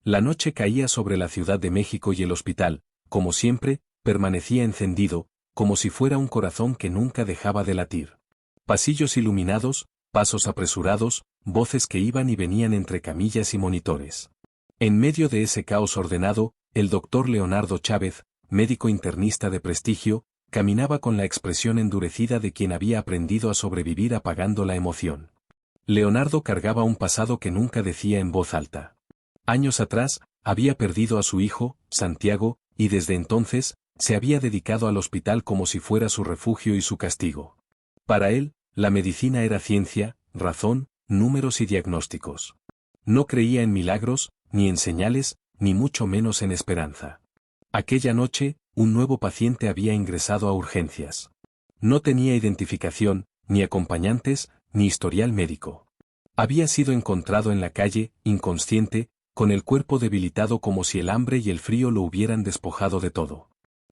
La noche caía sobre la Ciudad de México y el hospital, como siempre, permanecía encendido, como si fuera un corazón que nunca dejaba de latir. Pasillos iluminados, pasos apresurados, voces que iban y venían entre camillas y monitores. En medio de ese caos ordenado, el doctor Leonardo Chávez, médico internista de prestigio, caminaba con la expresión endurecida de quien había aprendido a sobrevivir apagando la emoción. Leonardo cargaba un pasado que nunca decía en voz alta. Años atrás, había perdido a su hijo, Santiago, y desde entonces, se había dedicado al hospital como si fuera su refugio y su castigo. Para él, la medicina era ciencia, razón, números y diagnósticos. No creía en milagros, ni en señales, ni mucho menos en esperanza. Aquella noche, un nuevo paciente había ingresado a urgencias. No tenía identificación, ni acompañantes, ni historial médico. Había sido encontrado en la calle, inconsciente, con el cuerpo debilitado como si el hambre y el frío lo hubieran despojado de todo.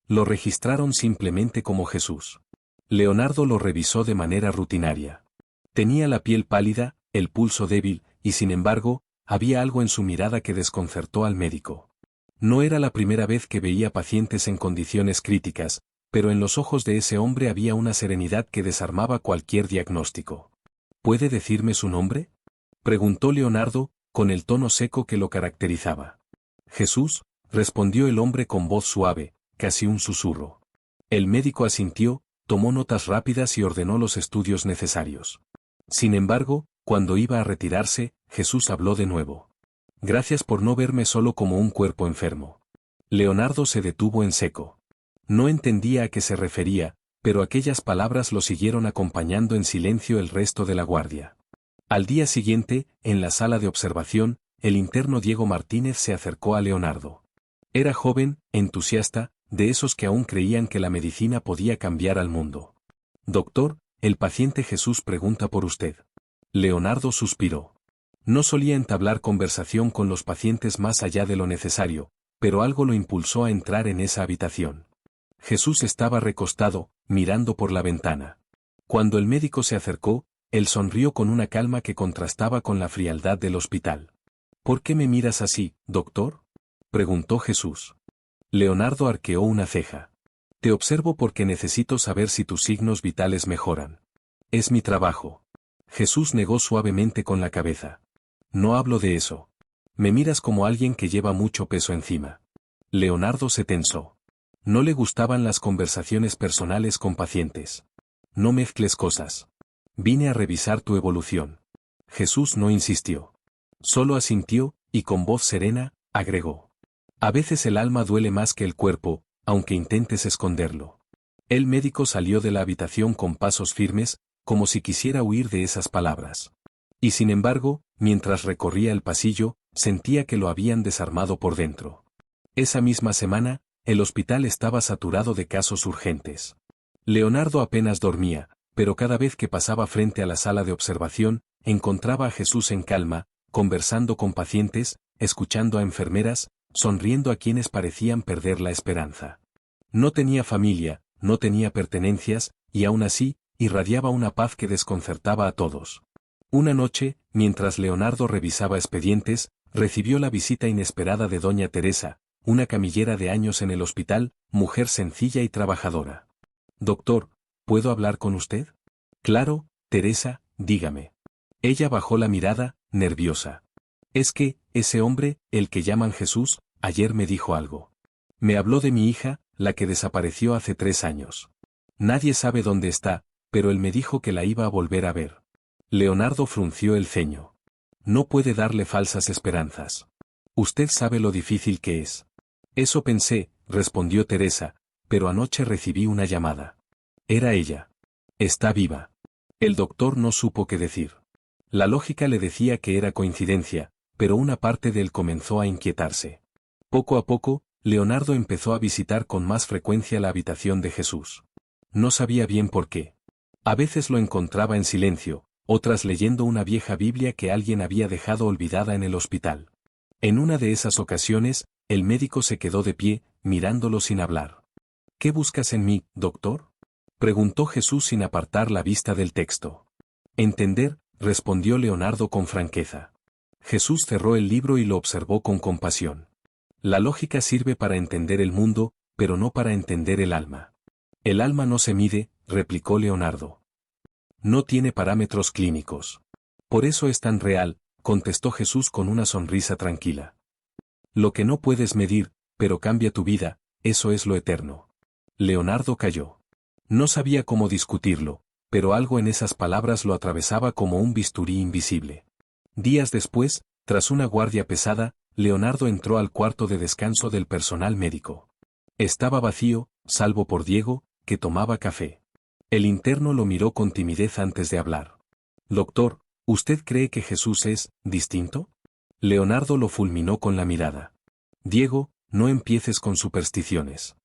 Lo registraron simplemente como Jesús. Leonardo lo revisó de manera rutinaria. Tenía la piel pálida, el pulso débil, y sin embargo, había algo en su mirada que desconcertó al médico. No era la primera vez que veía pacientes en condiciones críticas, pero en los ojos de ese hombre había una serenidad que desarmaba cualquier diagnóstico. ¿Puede decirme su nombre?, preguntó Leonardo, con el tono seco que lo caracterizaba. Jesús, respondió el hombre con voz suave, casi un susurro. El médico asintió, tomó notas rápidas y ordenó los estudios necesarios. Sin embargo, cuando iba a retirarse, Jesús habló de nuevo. Gracias por no verme solo como un cuerpo enfermo. Leonardo se detuvo en seco. No entendía a qué se refería, pero aquellas palabras lo siguieron acompañando en silencio el resto de la guardia. Al día siguiente, en la sala de observación, el interno Diego Martínez se acercó a Leonardo. Era joven, entusiasta, de esos que aún creían que la medicina podía cambiar al mundo. Doctor, el paciente Jesús pregunta por usted. Leonardo suspiró. No solía entablar conversación con los pacientes más allá de lo necesario, pero algo lo impulsó a entrar en esa habitación. Jesús estaba recostado, mirando por la ventana. Cuando el médico se acercó, él sonrió con una calma que contrastaba con la frialdad del hospital. ¿Por qué me miras así, doctor?, preguntó Jesús. Leonardo arqueó una ceja. Te observo porque necesito saber si tus signos vitales mejoran. Es mi trabajo. Jesús negó suavemente con la cabeza. No hablo de eso. Me miras como alguien que lleva mucho peso encima. Leonardo se tensó. No le gustaban las conversaciones personales con pacientes. No mezcles cosas. Vine a revisar tu evolución. Jesús no insistió. Solo asintió, y con voz serena, agregó. A veces el alma duele más que el cuerpo, aunque intentes esconderlo. El médico salió de la habitación con pasos firmes, como si quisiera huir de esas palabras. Y sin embargo, mientras recorría el pasillo, sentía que lo habían desarmado por dentro. Esa misma semana, el hospital estaba saturado de casos urgentes. Leonardo apenas dormía, pero cada vez que pasaba frente a la sala de observación, encontraba a Jesús en calma, conversando con pacientes, escuchando a enfermeras, sonriendo a quienes parecían perder la esperanza. No tenía familia, no tenía pertenencias, y aún así, irradiaba una paz que desconcertaba a todos. Una noche, mientras Leonardo revisaba expedientes, recibió la visita inesperada de doña Teresa, una camillera de años en el hospital, mujer sencilla y trabajadora. Doctor, ¿puedo hablar con usted? Claro, Teresa, dígame. Ella bajó la mirada, nerviosa. Es que, ese hombre, el que llaman Jesús, ayer me dijo algo. Me habló de mi hija, la que desapareció hace 3 años. Nadie sabe dónde está, pero él me dijo que la iba a volver a ver. Leonardo frunció el ceño. No puede darle falsas esperanzas. Usted sabe lo difícil que es. Eso pensé, respondió Teresa, pero anoche recibí una llamada. Era ella. Está viva. El doctor no supo qué decir. La lógica le decía que era coincidencia, pero una parte de él comenzó a inquietarse. Poco a poco, Leonardo empezó a visitar con más frecuencia la habitación de Jesús. No sabía bien por qué. A veces lo encontraba en silencio, otras leyendo una vieja Biblia que alguien había dejado olvidada en el hospital. En una de esas ocasiones, el médico se quedó de pie, mirándolo sin hablar. ¿Qué buscas en mí, doctor?, preguntó Jesús sin apartar la vista del texto. Entender, respondió Leonardo con franqueza. Jesús cerró el libro y lo observó con compasión. La lógica sirve para entender el mundo, pero no para entender el alma. El alma no se mide, replicó Leonardo. No tiene parámetros clínicos. Por eso es tan real, contestó Jesús con una sonrisa tranquila. Lo que no puedes medir, pero cambia tu vida, eso es lo eterno. Leonardo calló. No sabía cómo discutirlo, pero algo en esas palabras lo atravesaba como un bisturí invisible. Días después, tras una guardia pesada, Leonardo entró al cuarto de descanso del personal médico. Estaba vacío, salvo por Diego, que tomaba café. El interno lo miró con timidez antes de hablar. Doctor, ¿usted cree que Jesús es distinto? Leonardo lo fulminó con la mirada. Diego, no empieces con supersticiones.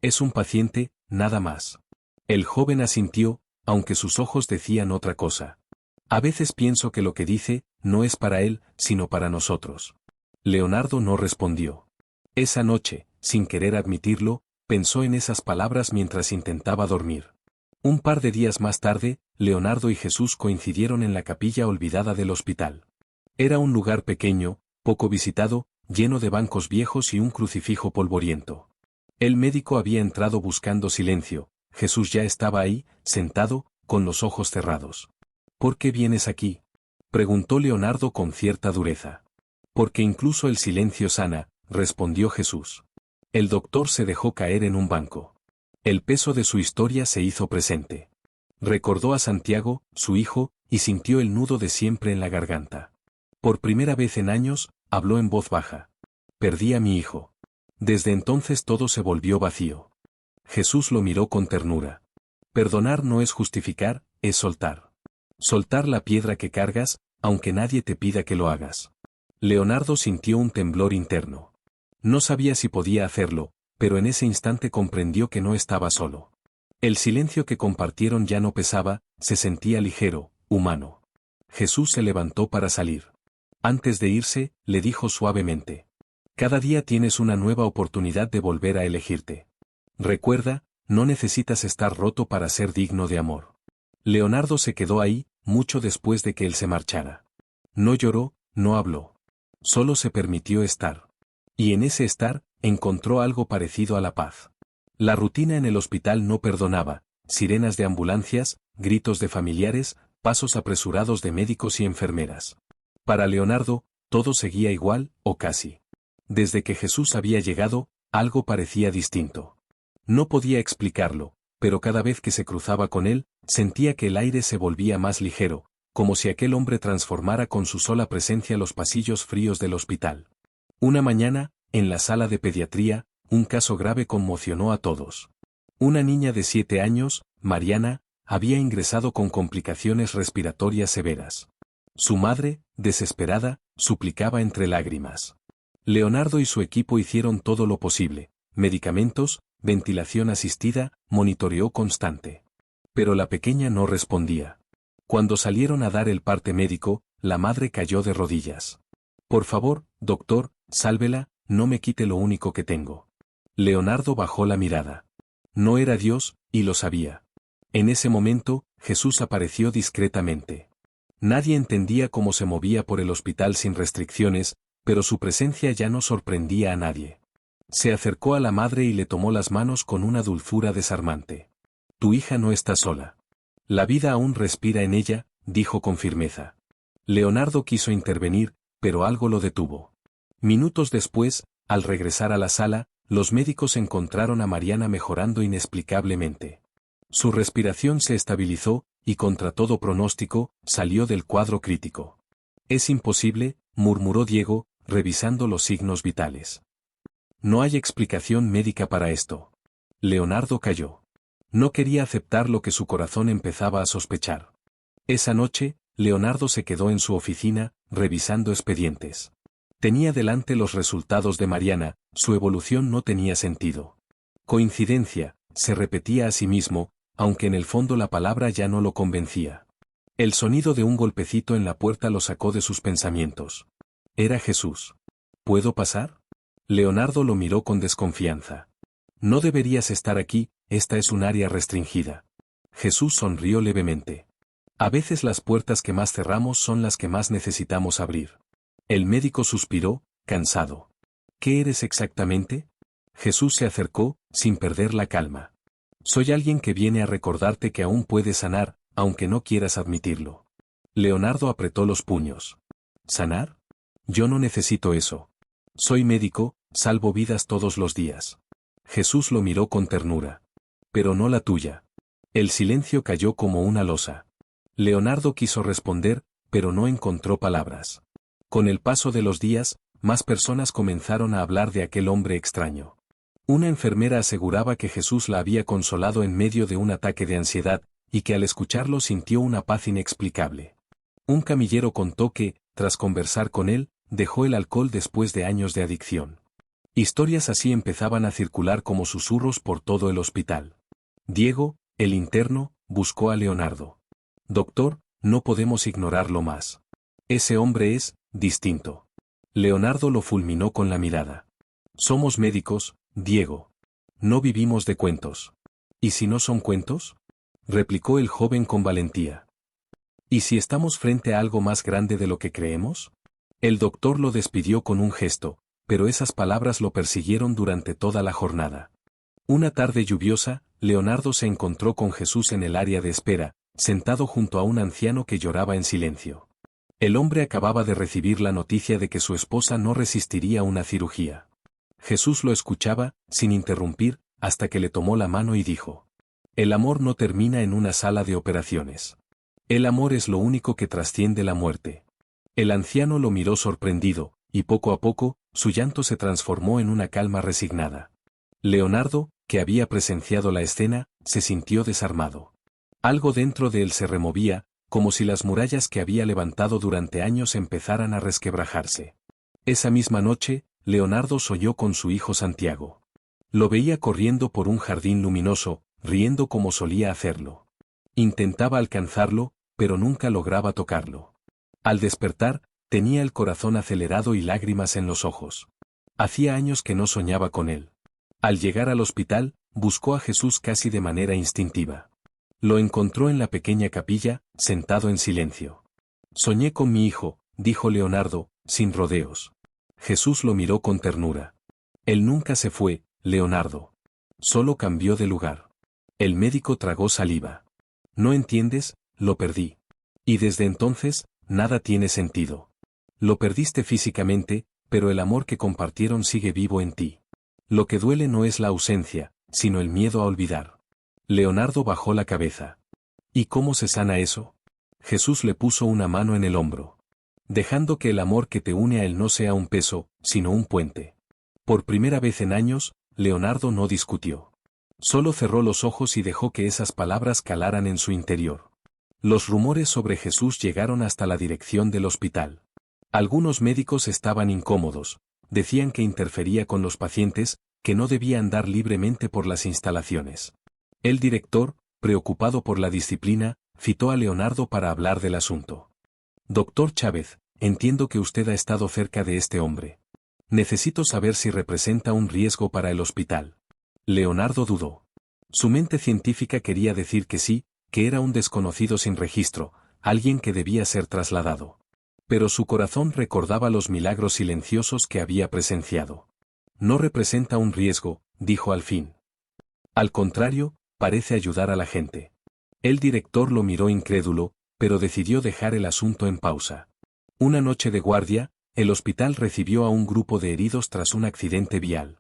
Es un paciente, nada más. El joven asintió, aunque sus ojos decían otra cosa. A veces pienso que lo que dice, no es para él, sino para nosotros. Leonardo no respondió. Esa noche, sin querer admitirlo, pensó en esas palabras mientras intentaba dormir. Un par de días más tarde, Leonardo y Jesús coincidieron en la capilla olvidada del hospital. Era un lugar pequeño, poco visitado, lleno de bancos viejos y un crucifijo polvoriento. El médico había entrado buscando silencio, Jesús ya estaba ahí, sentado, con los ojos cerrados. ¿Por qué vienes aquí?, preguntó Leonardo con cierta dureza. Porque incluso el silencio sana, respondió Jesús. El doctor se dejó caer en un banco. El peso de su historia se hizo presente. Recordó a Santiago, su hijo, y sintió el nudo de siempre en la garganta. Por primera vez en años, habló en voz baja. Perdí a mi hijo. Desde entonces todo se volvió vacío. Jesús lo miró con ternura. Perdonar no es justificar, es soltar. Soltar la piedra que cargas, aunque nadie te pida que lo hagas. Leonardo sintió un temblor interno. No sabía si podía hacerlo, pero en ese instante comprendió que no estaba solo. El silencio que compartieron ya no pesaba, se sentía ligero, humano. Jesús se levantó para salir. Antes de irse, le dijo suavemente. Cada día tienes una nueva oportunidad de volver a elegirte. Recuerda, no necesitas estar roto para ser digno de amor. Leonardo se quedó ahí, mucho después de que él se marchara. No lloró, no habló. Solo se permitió estar. Y en ese estar, encontró algo parecido a la paz. La rutina en el hospital no perdonaba, sirenas de ambulancias, gritos de familiares, pasos apresurados de médicos y enfermeras. Para Leonardo, todo seguía igual, o casi. Desde que Jesús había llegado, algo parecía distinto. No podía explicarlo, pero cada vez que se cruzaba con él, sentía que el aire se volvía más ligero, como si aquel hombre transformara con su sola presencia los pasillos fríos del hospital. Una mañana, en la sala de pediatría, un caso grave conmocionó a todos. Una niña de 7 años, Mariana, había ingresado con complicaciones respiratorias severas. Su madre, desesperada, suplicaba entre lágrimas. Leonardo y su equipo hicieron todo lo posible: medicamentos, ventilación asistida, monitoreo constante. Pero la pequeña no respondía. Cuando salieron a dar el parte médico, la madre cayó de rodillas. Por favor, doctor, sálvela, no me quite lo único que tengo. Leonardo bajó la mirada. No era Dios, y lo sabía. En ese momento, Jesús apareció discretamente. Nadie entendía cómo se movía por el hospital sin restricciones, pero su presencia ya no sorprendía a nadie. Se acercó a la madre y le tomó las manos con una dulzura desarmante. Tu hija no está sola. La vida aún respira en ella, dijo con firmeza. Leonardo quiso intervenir, pero algo lo detuvo. Minutos después, al regresar a la sala, los médicos encontraron a Mariana mejorando inexplicablemente. Su respiración se estabilizó, y contra todo pronóstico, salió del cuadro crítico. Es imposible, murmuró Diego, revisando los signos vitales. No hay explicación médica para esto. Leonardo calló. No quería aceptar lo que su corazón empezaba a sospechar. Esa noche, Leonardo se quedó en su oficina, revisando expedientes. Tenía delante los resultados de Mariana, su evolución no tenía sentido. Coincidencia, se repetía a sí mismo, aunque en el fondo la palabra ya no lo convencía. El sonido de un golpecito en la puerta lo sacó de sus pensamientos. Era Jesús. ¿Puedo pasar? Leonardo lo miró con desconfianza. No deberías estar aquí, esta es un área restringida. Jesús sonrió levemente. A veces las puertas que más cerramos son las que más necesitamos abrir. El médico suspiró, cansado. ¿Qué eres exactamente? Jesús se acercó, sin perder la calma. Soy alguien que viene a recordarte que aún puedes sanar, aunque no quieras admitirlo. Leonardo apretó los puños. ¿Sanar? Yo no necesito eso. Soy médico, salvo vidas todos los días. Jesús lo miró con ternura. Pero no la tuya. El silencio cayó como una losa. Leonardo quiso responder, pero no encontró palabras. Con el paso de los días, más personas comenzaron a hablar de aquel hombre extraño. Una enfermera aseguraba que Jesús la había consolado en medio de un ataque de ansiedad, y que al escucharlo sintió una paz inexplicable. Un camillero contó que, tras conversar con él, dejó el alcohol después de años de adicción. Historias así empezaban a circular como susurros por todo el hospital. Diego, el interno, buscó a Leonardo. Doctor, no podemos ignorarlo más. Ese hombre es distinto. Leonardo lo fulminó con la mirada. Somos médicos, Diego. No vivimos de cuentos. ¿Y si no son cuentos? Replicó el joven con valentía. ¿Y si estamos frente a algo más grande de lo que creemos? El doctor lo despidió con un gesto, pero esas palabras lo persiguieron durante toda la jornada. Una tarde lluviosa, Leonardo se encontró con Jesús en el área de espera, sentado junto a un anciano que lloraba en silencio. El hombre acababa de recibir la noticia de que su esposa no resistiría una cirugía. Jesús lo escuchaba, sin interrumpir, hasta que le tomó la mano y dijo: El amor no termina en una sala de operaciones. El amor es lo único que trasciende la muerte. El anciano lo miró sorprendido, y poco a poco, su llanto se transformó en una calma resignada. Leonardo, que había presenciado la escena, se sintió desarmado. Algo dentro de él se removía, como si las murallas que había levantado durante años empezaran a resquebrajarse. Esa misma noche, Leonardo soñó con su hijo Santiago. Lo veía corriendo por un jardín luminoso, riendo como solía hacerlo. Intentaba alcanzarlo, pero nunca lograba tocarlo. Al despertar, tenía el corazón acelerado y lágrimas en los ojos. Hacía años que no soñaba con él. Al llegar al hospital, buscó a Jesús casi de manera instintiva. Lo encontró en la pequeña capilla, sentado en silencio. Soñé con mi hijo, dijo Leonardo, sin rodeos. Jesús lo miró con ternura. Él nunca se fue, Leonardo. Solo cambió de lugar. El médico tragó saliva. ¿No entiendes? Lo perdí. Y desde entonces, nada tiene sentido. Lo perdiste físicamente, pero el amor que compartieron sigue vivo en ti. Lo que duele no es la ausencia, sino el miedo a olvidar. Leonardo bajó la cabeza. ¿Y cómo se sana eso? Jesús le puso una mano en el hombro. Dejando que el amor que te une a él no sea un peso, sino un puente. Por primera vez en años, Leonardo no discutió. Solo cerró los ojos y dejó que esas palabras calaran en su interior. Los rumores sobre Jesús llegaron hasta la dirección del hospital. Algunos médicos estaban incómodos, decían que interfería con los pacientes, que no debía andar libremente por las instalaciones. El director, preocupado por la disciplina, citó a Leonardo para hablar del asunto. Doctor Chávez, entiendo que usted ha estado cerca de este hombre. Necesito saber si representa un riesgo para el hospital. Leonardo dudó. Su mente científica quería decir que sí, que era un desconocido sin registro, alguien que debía ser trasladado. Pero su corazón recordaba los milagros silenciosos que había presenciado. No representa un riesgo, dijo al fin. Al contrario, parece ayudar a la gente. El director lo miró incrédulo, pero decidió dejar el asunto en pausa. Una noche de guardia, el hospital recibió a un grupo de heridos tras un accidente vial.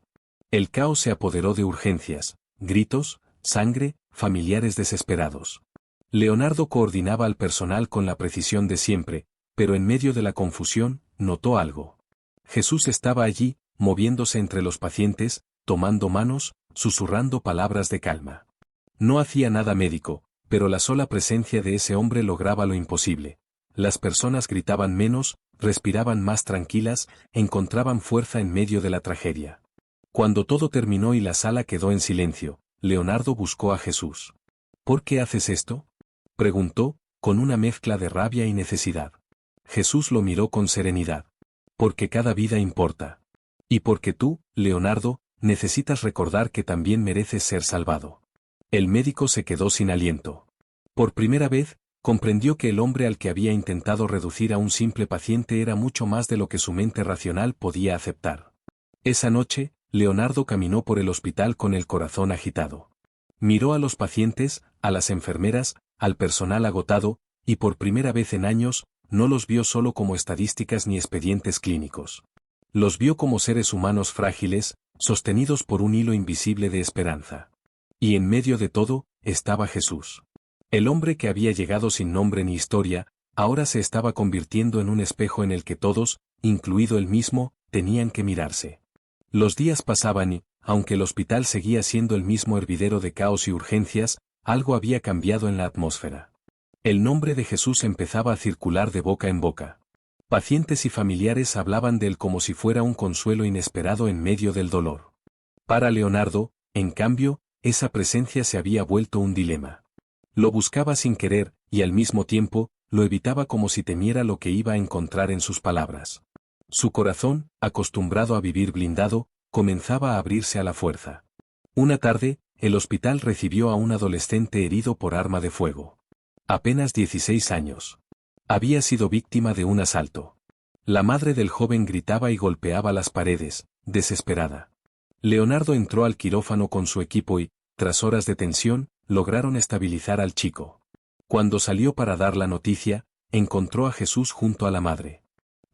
El caos se apoderó de urgencias, gritos, sangre, familiares desesperados. Leonardo coordinaba al personal con la precisión de siempre, pero en medio de la confusión, notó algo. Jesús estaba allí, moviéndose entre los pacientes, tomando manos, susurrando palabras de calma. No hacía nada médico, pero la sola presencia de ese hombre lograba lo imposible. Las personas gritaban menos, respiraban más tranquilas, encontraban fuerza en medio de la tragedia. Cuando todo terminó y la sala quedó en silencio, Leonardo buscó a Jesús. ¿Por qué haces esto?, preguntó, con una mezcla de rabia y necesidad. Jesús lo miró con serenidad. Porque cada vida importa. Y porque tú, Leonardo, necesitas recordar que también mereces ser salvado. El médico se quedó sin aliento. Por primera vez, Comprendió que el hombre al que había intentado reducir a un simple paciente era mucho más de lo que su mente racional podía aceptar. Esa noche, Leonardo caminó por el hospital con el corazón agitado. Miró a los pacientes, a las enfermeras, al personal agotado, y por primera vez en años, no los vio solo como estadísticas ni expedientes clínicos. Los vio como seres humanos frágiles, sostenidos por un hilo invisible de esperanza. Y en medio de todo, estaba Jesús. El hombre que había llegado sin nombre ni historia, ahora se estaba convirtiendo en un espejo en el que todos, incluido él mismo, tenían que mirarse. Los días pasaban y, aunque el hospital seguía siendo el mismo hervidero de caos y urgencias, algo había cambiado en la atmósfera. El nombre de Jesús empezaba a circular de boca en boca. Pacientes y familiares hablaban de él como si fuera un consuelo inesperado en medio del dolor. Para Leonardo, en cambio, esa presencia se había vuelto un dilema. Lo buscaba sin querer, y al mismo tiempo, lo evitaba como si temiera lo que iba a encontrar en sus palabras. Su corazón, acostumbrado a vivir blindado, comenzaba a abrirse a la fuerza. Una tarde, el hospital recibió a un adolescente herido por arma de fuego. Apenas 16 años. Había sido víctima de un asalto. La madre del joven gritaba y golpeaba las paredes, desesperada. Leonardo entró al quirófano con su equipo y, tras horas de tensión, lograron estabilizar al chico. Cuando salió para dar la noticia, encontró a Jesús junto a la madre.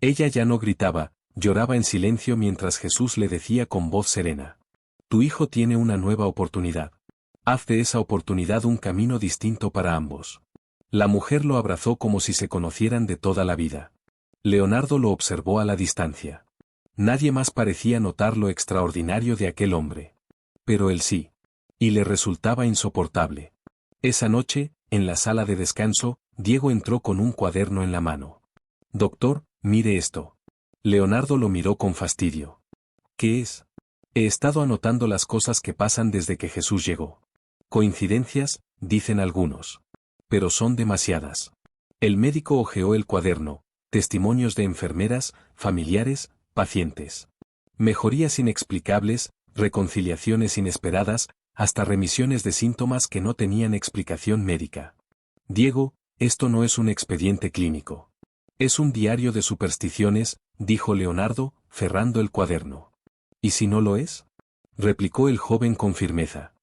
Ella ya no gritaba, lloraba en silencio mientras Jesús le decía con voz serena: «Tu hijo tiene una nueva oportunidad. Haz de esa oportunidad un camino distinto para ambos». La mujer lo abrazó como si se conocieran de toda la vida. Leonardo lo observó a la distancia. Nadie más parecía notar lo extraordinario de aquel hombre. Pero él sí. Y le resultaba insoportable. Esa noche, en la sala de descanso, Diego entró con un cuaderno en la mano. «Doctor, mire esto». Leonardo lo miró con fastidio. «¿Qué es?» «He estado anotando las cosas que pasan desde que Jesús llegó. Coincidencias, dicen algunos. Pero son demasiadas». El médico hojeó el cuaderno, testimonios de enfermeras, familiares, pacientes. Mejorías inexplicables, reconciliaciones inesperadas, hasta remisiones de síntomas que no tenían explicación médica. «Diego, esto no es un expediente clínico. Es un diario de supersticiones», dijo Leonardo, cerrando el cuaderno. «¿Y si no lo es?», replicó el joven con firmeza.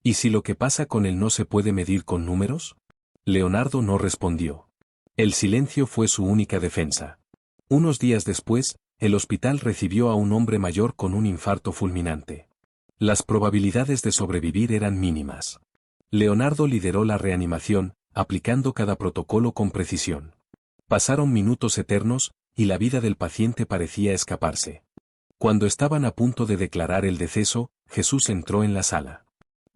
«¿Y si lo que pasa con él no se puede medir con números?». Leonardo no respondió. El silencio fue su única defensa. Unos días después, el hospital recibió a un hombre mayor con un infarto fulminante. Las probabilidades de sobrevivir eran mínimas. Leonardo lideró la reanimación, aplicando cada protocolo con precisión. Pasaron minutos eternos, y la vida del paciente parecía escaparse. Cuando estaban a punto de declarar el deceso, Jesús entró en la sala.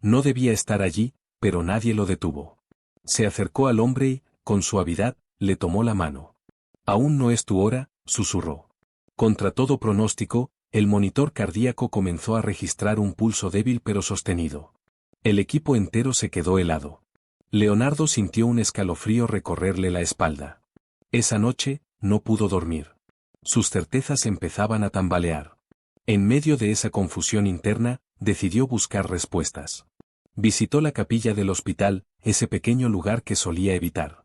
No debía estar allí, pero nadie lo detuvo. Se acercó al hombre y, con suavidad, le tomó la mano. «Aún no es tu hora», susurró. Contra todo pronóstico, el monitor cardíaco comenzó a registrar un pulso débil pero sostenido. El equipo entero se quedó helado. Leonardo sintió un escalofrío recorrerle la espalda. Esa noche, no pudo dormir. Sus certezas empezaban a tambalear. En medio de esa confusión interna, decidió buscar respuestas. Visitó la capilla del hospital, ese pequeño lugar que solía evitar.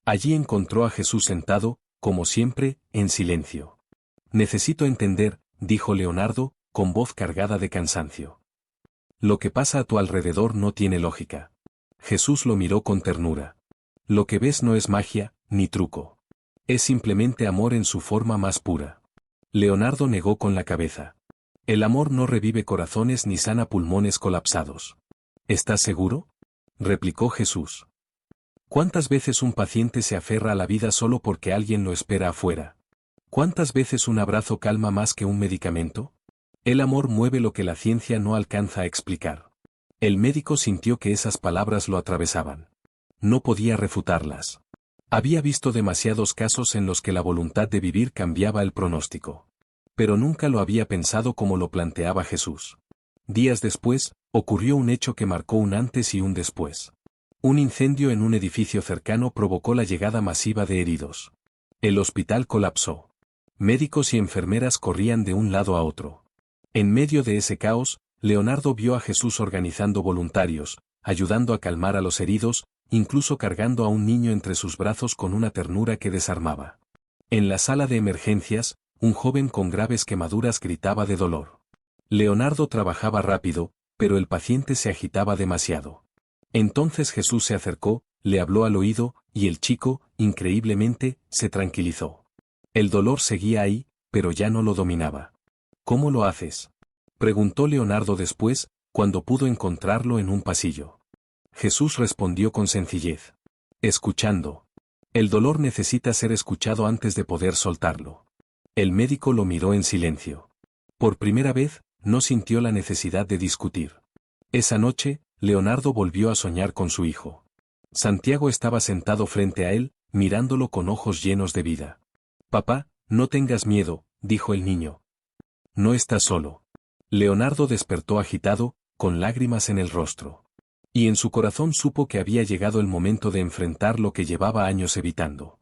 Allí encontró a Jesús sentado, como siempre, en silencio. «Necesito entender», dijo Leonardo, con voz cargada de cansancio. «Lo que pasa a tu alrededor no tiene lógica». Jesús lo miró con ternura. «Lo que ves no es magia, ni truco. Es simplemente amor en su forma más pura». Leonardo negó con la cabeza. «El amor no revive corazones ni sana pulmones colapsados». «¿Estás seguro?», replicó Jesús. «¿Cuántas veces un paciente se aferra a la vida solo porque alguien lo espera afuera? ¿Cuántas veces un abrazo calma más que un medicamento? El amor mueve lo que la ciencia no alcanza a explicar». El médico sintió que esas palabras lo atravesaban. No podía refutarlas. Había visto demasiados casos en los que la voluntad de vivir cambiaba el pronóstico. Pero nunca lo había pensado como lo planteaba Jesús. Días después, ocurrió un hecho que marcó un antes y un después. Un incendio en un edificio cercano provocó la llegada masiva de heridos. El hospital colapsó. Médicos y enfermeras corrían de un lado a otro. En medio de ese caos, Leonardo vio a Jesús organizando voluntarios, ayudando a calmar a los heridos, incluso cargando a un niño entre sus brazos con una ternura que desarmaba. En la sala de emergencias, un joven con graves quemaduras gritaba de dolor. Leonardo trabajaba rápido, pero el paciente se agitaba demasiado. Entonces Jesús se acercó, le habló al oído, y el chico, increíblemente, se tranquilizó. El dolor seguía ahí, pero ya no lo dominaba. ¿Cómo lo haces?, preguntó Leonardo después, cuando pudo encontrarlo en un pasillo. Jesús respondió con sencillez. Escuchando. El dolor necesita ser escuchado antes de poder soltarlo. El médico lo miró en silencio. Por primera vez, no sintió la necesidad de discutir. Esa noche, Leonardo volvió a soñar con su hijo. Santiago estaba sentado frente a él, mirándolo con ojos llenos de vida. Papá, no tengas miedo, dijo el niño. No estás solo. Leonardo despertó agitado, con lágrimas en el rostro. Y en su corazón supo que había llegado el momento de enfrentar lo que llevaba años evitando.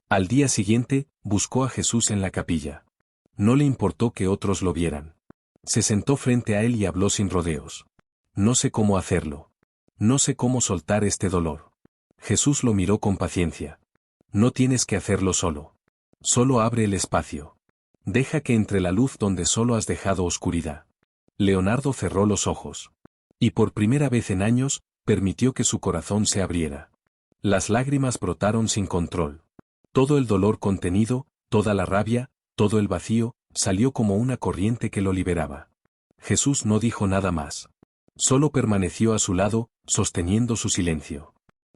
Al día siguiente, buscó a Jesús en la capilla. No le importó que otros lo vieran. Se sentó frente a él y habló sin rodeos. No sé cómo hacerlo. No sé cómo soltar este dolor. Jesús lo miró con paciencia. No tienes que hacerlo solo. Solo abre el espacio. Deja que entre la luz donde solo has dejado oscuridad. Leonardo cerró los ojos. Y por primera vez en años, permitió que su corazón se abriera. Las lágrimas brotaron sin control. Todo el dolor contenido, toda la rabia, todo el vacío, salió como una corriente que lo liberaba. Jesús no dijo nada más. Solo permaneció a su lado, sosteniendo su silencio.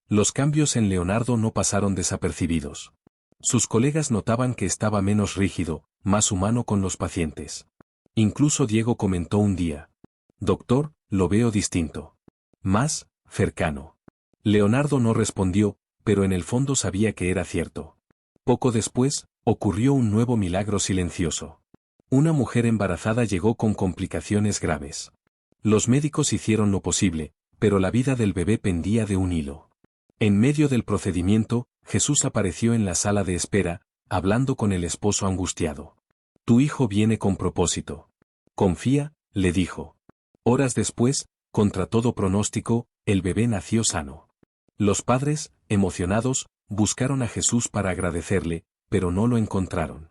Los cambios en Leonardo no pasaron desapercibidos. Sus colegas notaban que estaba menos rígido, más humano con los pacientes. Incluso Diego comentó un día. Doctor, lo veo distinto. Más cercano. Leonardo no respondió, pero en el fondo sabía que era cierto. Poco después, ocurrió un nuevo milagro silencioso. Una mujer embarazada llegó con complicaciones graves. Los médicos hicieron lo posible, pero la vida del bebé pendía de un hilo. En medio del procedimiento, Jesús apareció en la sala de espera, hablando con el esposo angustiado. Tu hijo viene con propósito. Confía, le dijo. Horas después, contra todo pronóstico, el bebé nació sano. Los padres, emocionados, buscaron a Jesús para agradecerle, pero no lo encontraron.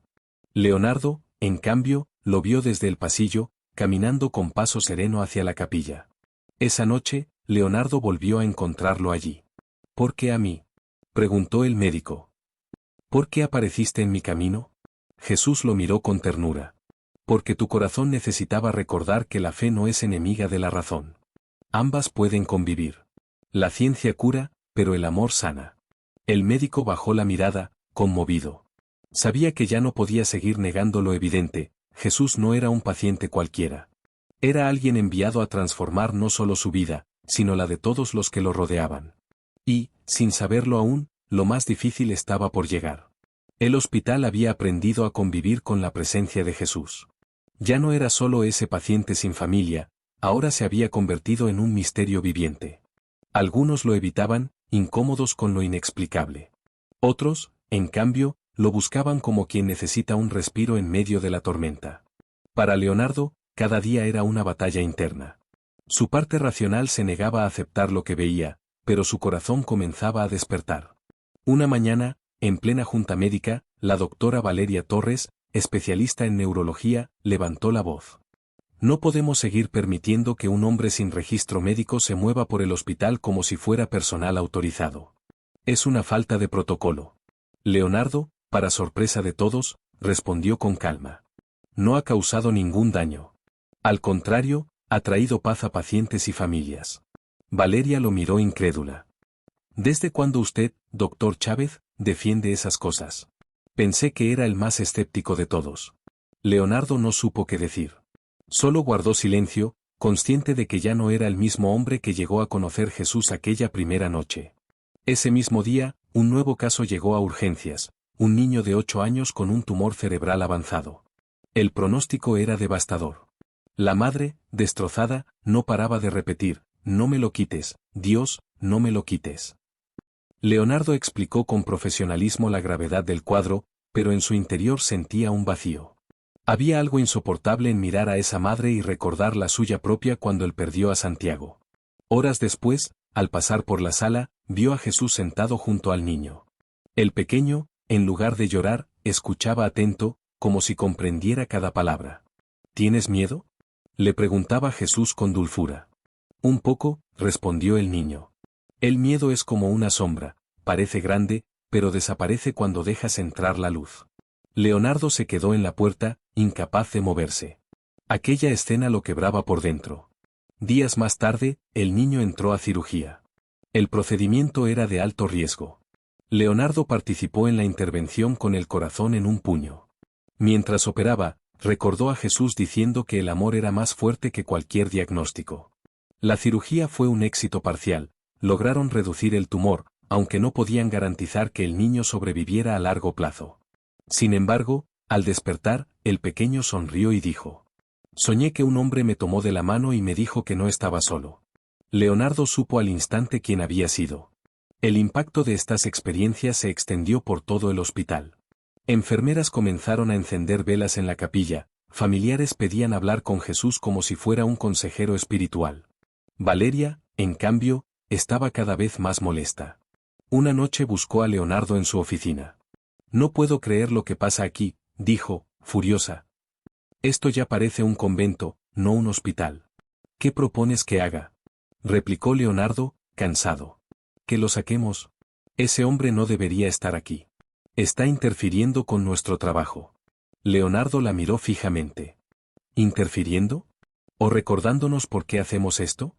Leonardo, en cambio, lo vio desde el pasillo, caminando con paso sereno hacia la capilla. Esa noche, Leonardo volvió a encontrarlo allí. ¿Por qué a mí?, preguntó el médico. ¿Por qué apareciste en mi camino? Jesús lo miró con ternura. Porque tu corazón necesitaba recordar que la fe no es enemiga de la razón. Ambas pueden convivir. La ciencia cura, pero el amor sana. El médico bajó la mirada, conmovido. Sabía que ya no podía seguir negando lo evidente. Jesús no era un paciente cualquiera. Era alguien enviado a transformar no solo su vida, sino la de todos los que lo rodeaban. Y, sin saberlo aún, lo más difícil estaba por llegar. El hospital había aprendido a convivir con la presencia de Jesús. Ya no era solo ese paciente sin familia, ahora se había convertido en un misterio viviente. Algunos lo evitaban, incómodos con lo inexplicable. Otros, en cambio, lo buscaban como quien necesita un respiro en medio de la tormenta. Para Leonardo, cada día era una batalla interna. Su parte racional se negaba a aceptar lo que veía, pero su corazón comenzaba a despertar. Una mañana, en plena junta médica, la doctora Valeria Torres, especialista en neurología, levantó la voz. No podemos seguir permitiendo que un hombre sin registro médico se mueva por el hospital como si fuera personal autorizado. Es una falta de protocolo. Leonardo, para sorpresa de todos, respondió con calma. No ha causado ningún daño. Al contrario, ha traído paz a pacientes y familias. Valeria lo miró incrédula. ¿Desde cuándo usted, doctor Chávez, defiende esas cosas? Pensé que era el más escéptico de todos. Leonardo no supo qué decir. Solo guardó silencio, consciente de que ya no era el mismo hombre que llegó a conocer Jesús aquella primera noche. Ese mismo día, un nuevo caso llegó a urgencias, un niño de 8 años con un tumor cerebral avanzado. El pronóstico era devastador. La madre, destrozada, no paraba de repetir, no me lo quites, Dios, no me lo quites. Leonardo explicó con profesionalismo la gravedad del cuadro, pero en su interior sentía un vacío. Había algo insoportable en mirar a esa madre y recordar la suya propia cuando él perdió a Santiago. Horas después, al pasar por la sala, vio a Jesús sentado junto al niño. El pequeño, en lugar de llorar, escuchaba atento, como si comprendiera cada palabra. ¿Tienes miedo?, le preguntaba Jesús con dulzura. Un poco, respondió el niño. El miedo es como una sombra, parece grande, pero desaparece cuando dejas entrar la luz. Leonardo se quedó en la puerta, incapaz de moverse. Aquella escena lo quebraba por dentro. Días más tarde, el niño entró a cirugía. El procedimiento era de alto riesgo. Leonardo participó en la intervención con el corazón en un puño. Mientras operaba, recordó a Jesús diciendo que el amor era más fuerte que cualquier diagnóstico. La cirugía fue un éxito parcial, lograron reducir el tumor, aunque no podían garantizar que el niño sobreviviera a largo plazo. Sin embargo, al despertar, el pequeño sonrió y dijo: «Soñé que un hombre me tomó de la mano y me dijo que no estaba solo». Leonardo supo al instante quién había sido. El impacto de estas experiencias se extendió por todo el hospital. Enfermeras comenzaron a encender velas en la capilla, familiares pedían hablar con Jesús como si fuera un consejero espiritual. Valeria, en cambio, estaba cada vez más molesta. Una noche buscó a Leonardo en su oficina. «No puedo creer lo que pasa aquí», dijo, furiosa. «Esto ya parece un convento, no un hospital». «¿Qué propones que haga?», replicó Leonardo, cansado. «Que lo saquemos. Ese hombre no debería estar aquí. Está interfiriendo con nuestro trabajo». Leonardo la miró fijamente. ¿Interfiriendo? ¿O recordándonos por qué hacemos esto?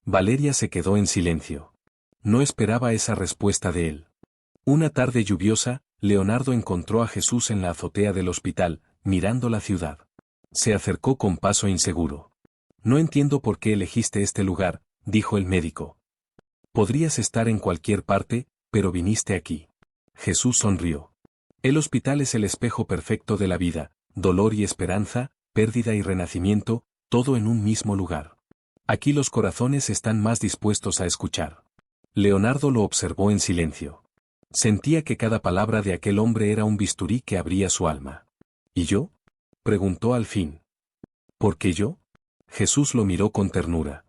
Valeria se quedó en silencio. No esperaba esa respuesta de él. Una tarde lluviosa, Leonardo encontró a Jesús en la azotea del hospital, mirando la ciudad. Se acercó con paso inseguro. «No entiendo por qué elegiste este lugar», dijo el médico. «Podrías estar en cualquier parte, pero viniste aquí». Jesús sonrió. «El hospital es el espejo perfecto de la vida, dolor y esperanza, pérdida y renacimiento, todo en un mismo lugar. Aquí los corazones están más dispuestos a escuchar». Leonardo lo observó en silencio. Sentía que cada palabra de aquel hombre era un bisturí que abría su alma. «¿Y yo?», preguntó al fin. «¿Por qué yo?». Jesús lo miró con ternura.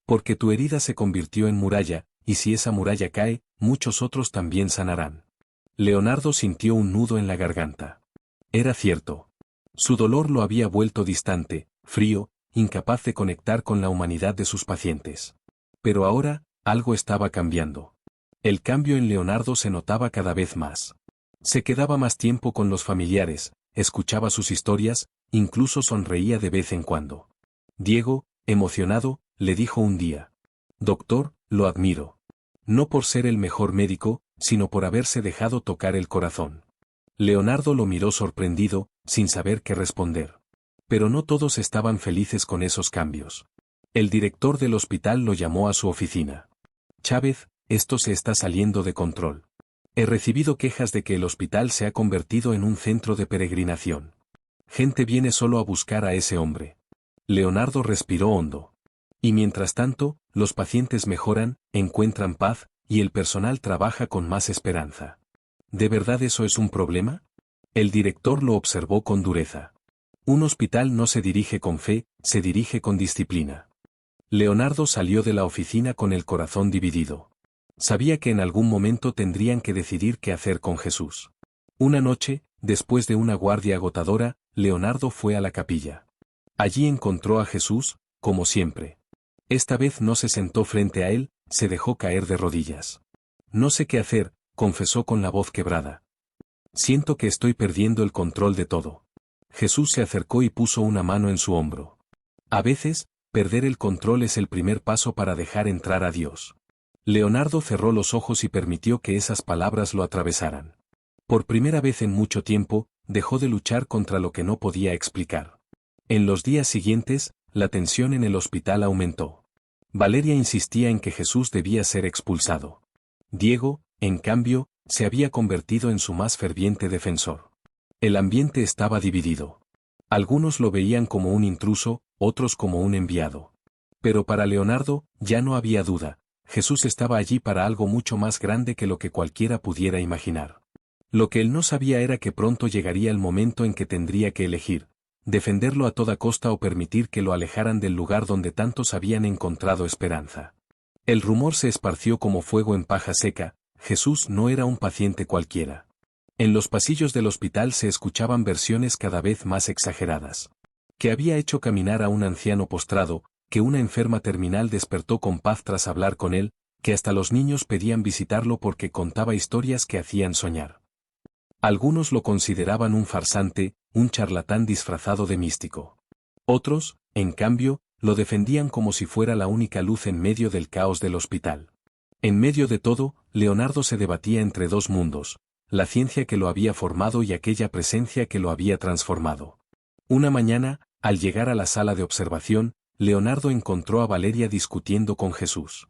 «Porque tu herida se convirtió en muralla, y si esa muralla cae, muchos otros también sanarán». Leonardo sintió un nudo en la garganta. Era cierto. Su dolor lo había vuelto distante, frío, incapaz de conectar con la humanidad de sus pacientes. Pero ahora, algo estaba cambiando. El cambio en Leonardo se notaba cada vez más. Se quedaba más tiempo con los familiares, escuchaba sus historias, incluso sonreía de vez en cuando. Diego, emocionado, le dijo un día: «Doctor, lo admiro. No por ser el mejor médico, sino por haberse dejado tocar el corazón». Leonardo lo miró sorprendido, sin saber qué responder. Pero no todos estaban felices con esos cambios. El director del hospital lo llamó a su oficina. «Chávez, esto se está saliendo de control. He recibido quejas de que el hospital se ha convertido en un centro de peregrinación. Gente viene solo a buscar a ese hombre». Leonardo respiró hondo. Y mientras tanto, los pacientes mejoran, encuentran paz, y el personal trabaja con más esperanza. ¿De verdad eso es un problema? El director lo observó con dureza. Un hospital no se dirige con fe, se dirige con disciplina. Leonardo salió de la oficina con el corazón dividido. Sabía que en algún momento tendrían que decidir qué hacer con Jesús. Una noche, después de una guardia agotadora, Leonardo fue a la capilla. Allí encontró a Jesús, como siempre. Esta vez no se sentó frente a él, se dejó caer de rodillas. «No sé qué hacer», confesó con la voz quebrada. «Siento que estoy perdiendo el control de todo». Jesús se acercó y puso una mano en su hombro. A veces, perder el control es el primer paso para dejar entrar a Dios. Leonardo cerró los ojos y permitió que esas palabras lo atravesaran. Por primera vez en mucho tiempo, dejó de luchar contra lo que no podía explicar. En los días siguientes, la tensión en el hospital aumentó. Valeria insistía en que Jesús debía ser expulsado. Diego, en cambio, se había convertido en su más ferviente defensor. El ambiente estaba dividido. Algunos lo veían como un intruso, otros como un enviado. Pero para Leonardo, ya no había duda, Jesús estaba allí para algo mucho más grande que lo que cualquiera pudiera imaginar. Lo que él no sabía era que pronto llegaría el momento en que tendría que elegir: defenderlo a toda costa o permitir que lo alejaran del lugar donde tantos habían encontrado esperanza. El rumor se esparció como fuego en paja seca: Jesús no era un paciente cualquiera. En los pasillos del hospital se escuchaban versiones cada vez más exageradas. Que había hecho caminar a un anciano postrado, que una enferma terminal despertó con paz tras hablar con él, que hasta los niños pedían visitarlo porque contaba historias que hacían soñar. Algunos lo consideraban un farsante, un charlatán disfrazado de místico. Otros, en cambio, lo defendían como si fuera la única luz en medio del caos del hospital. En medio de todo, Leonardo se debatía entre dos mundos: la ciencia que lo había formado y aquella presencia que lo había transformado. Una mañana, al llegar a la sala de observación, Leonardo encontró a Valeria discutiendo con Jesús.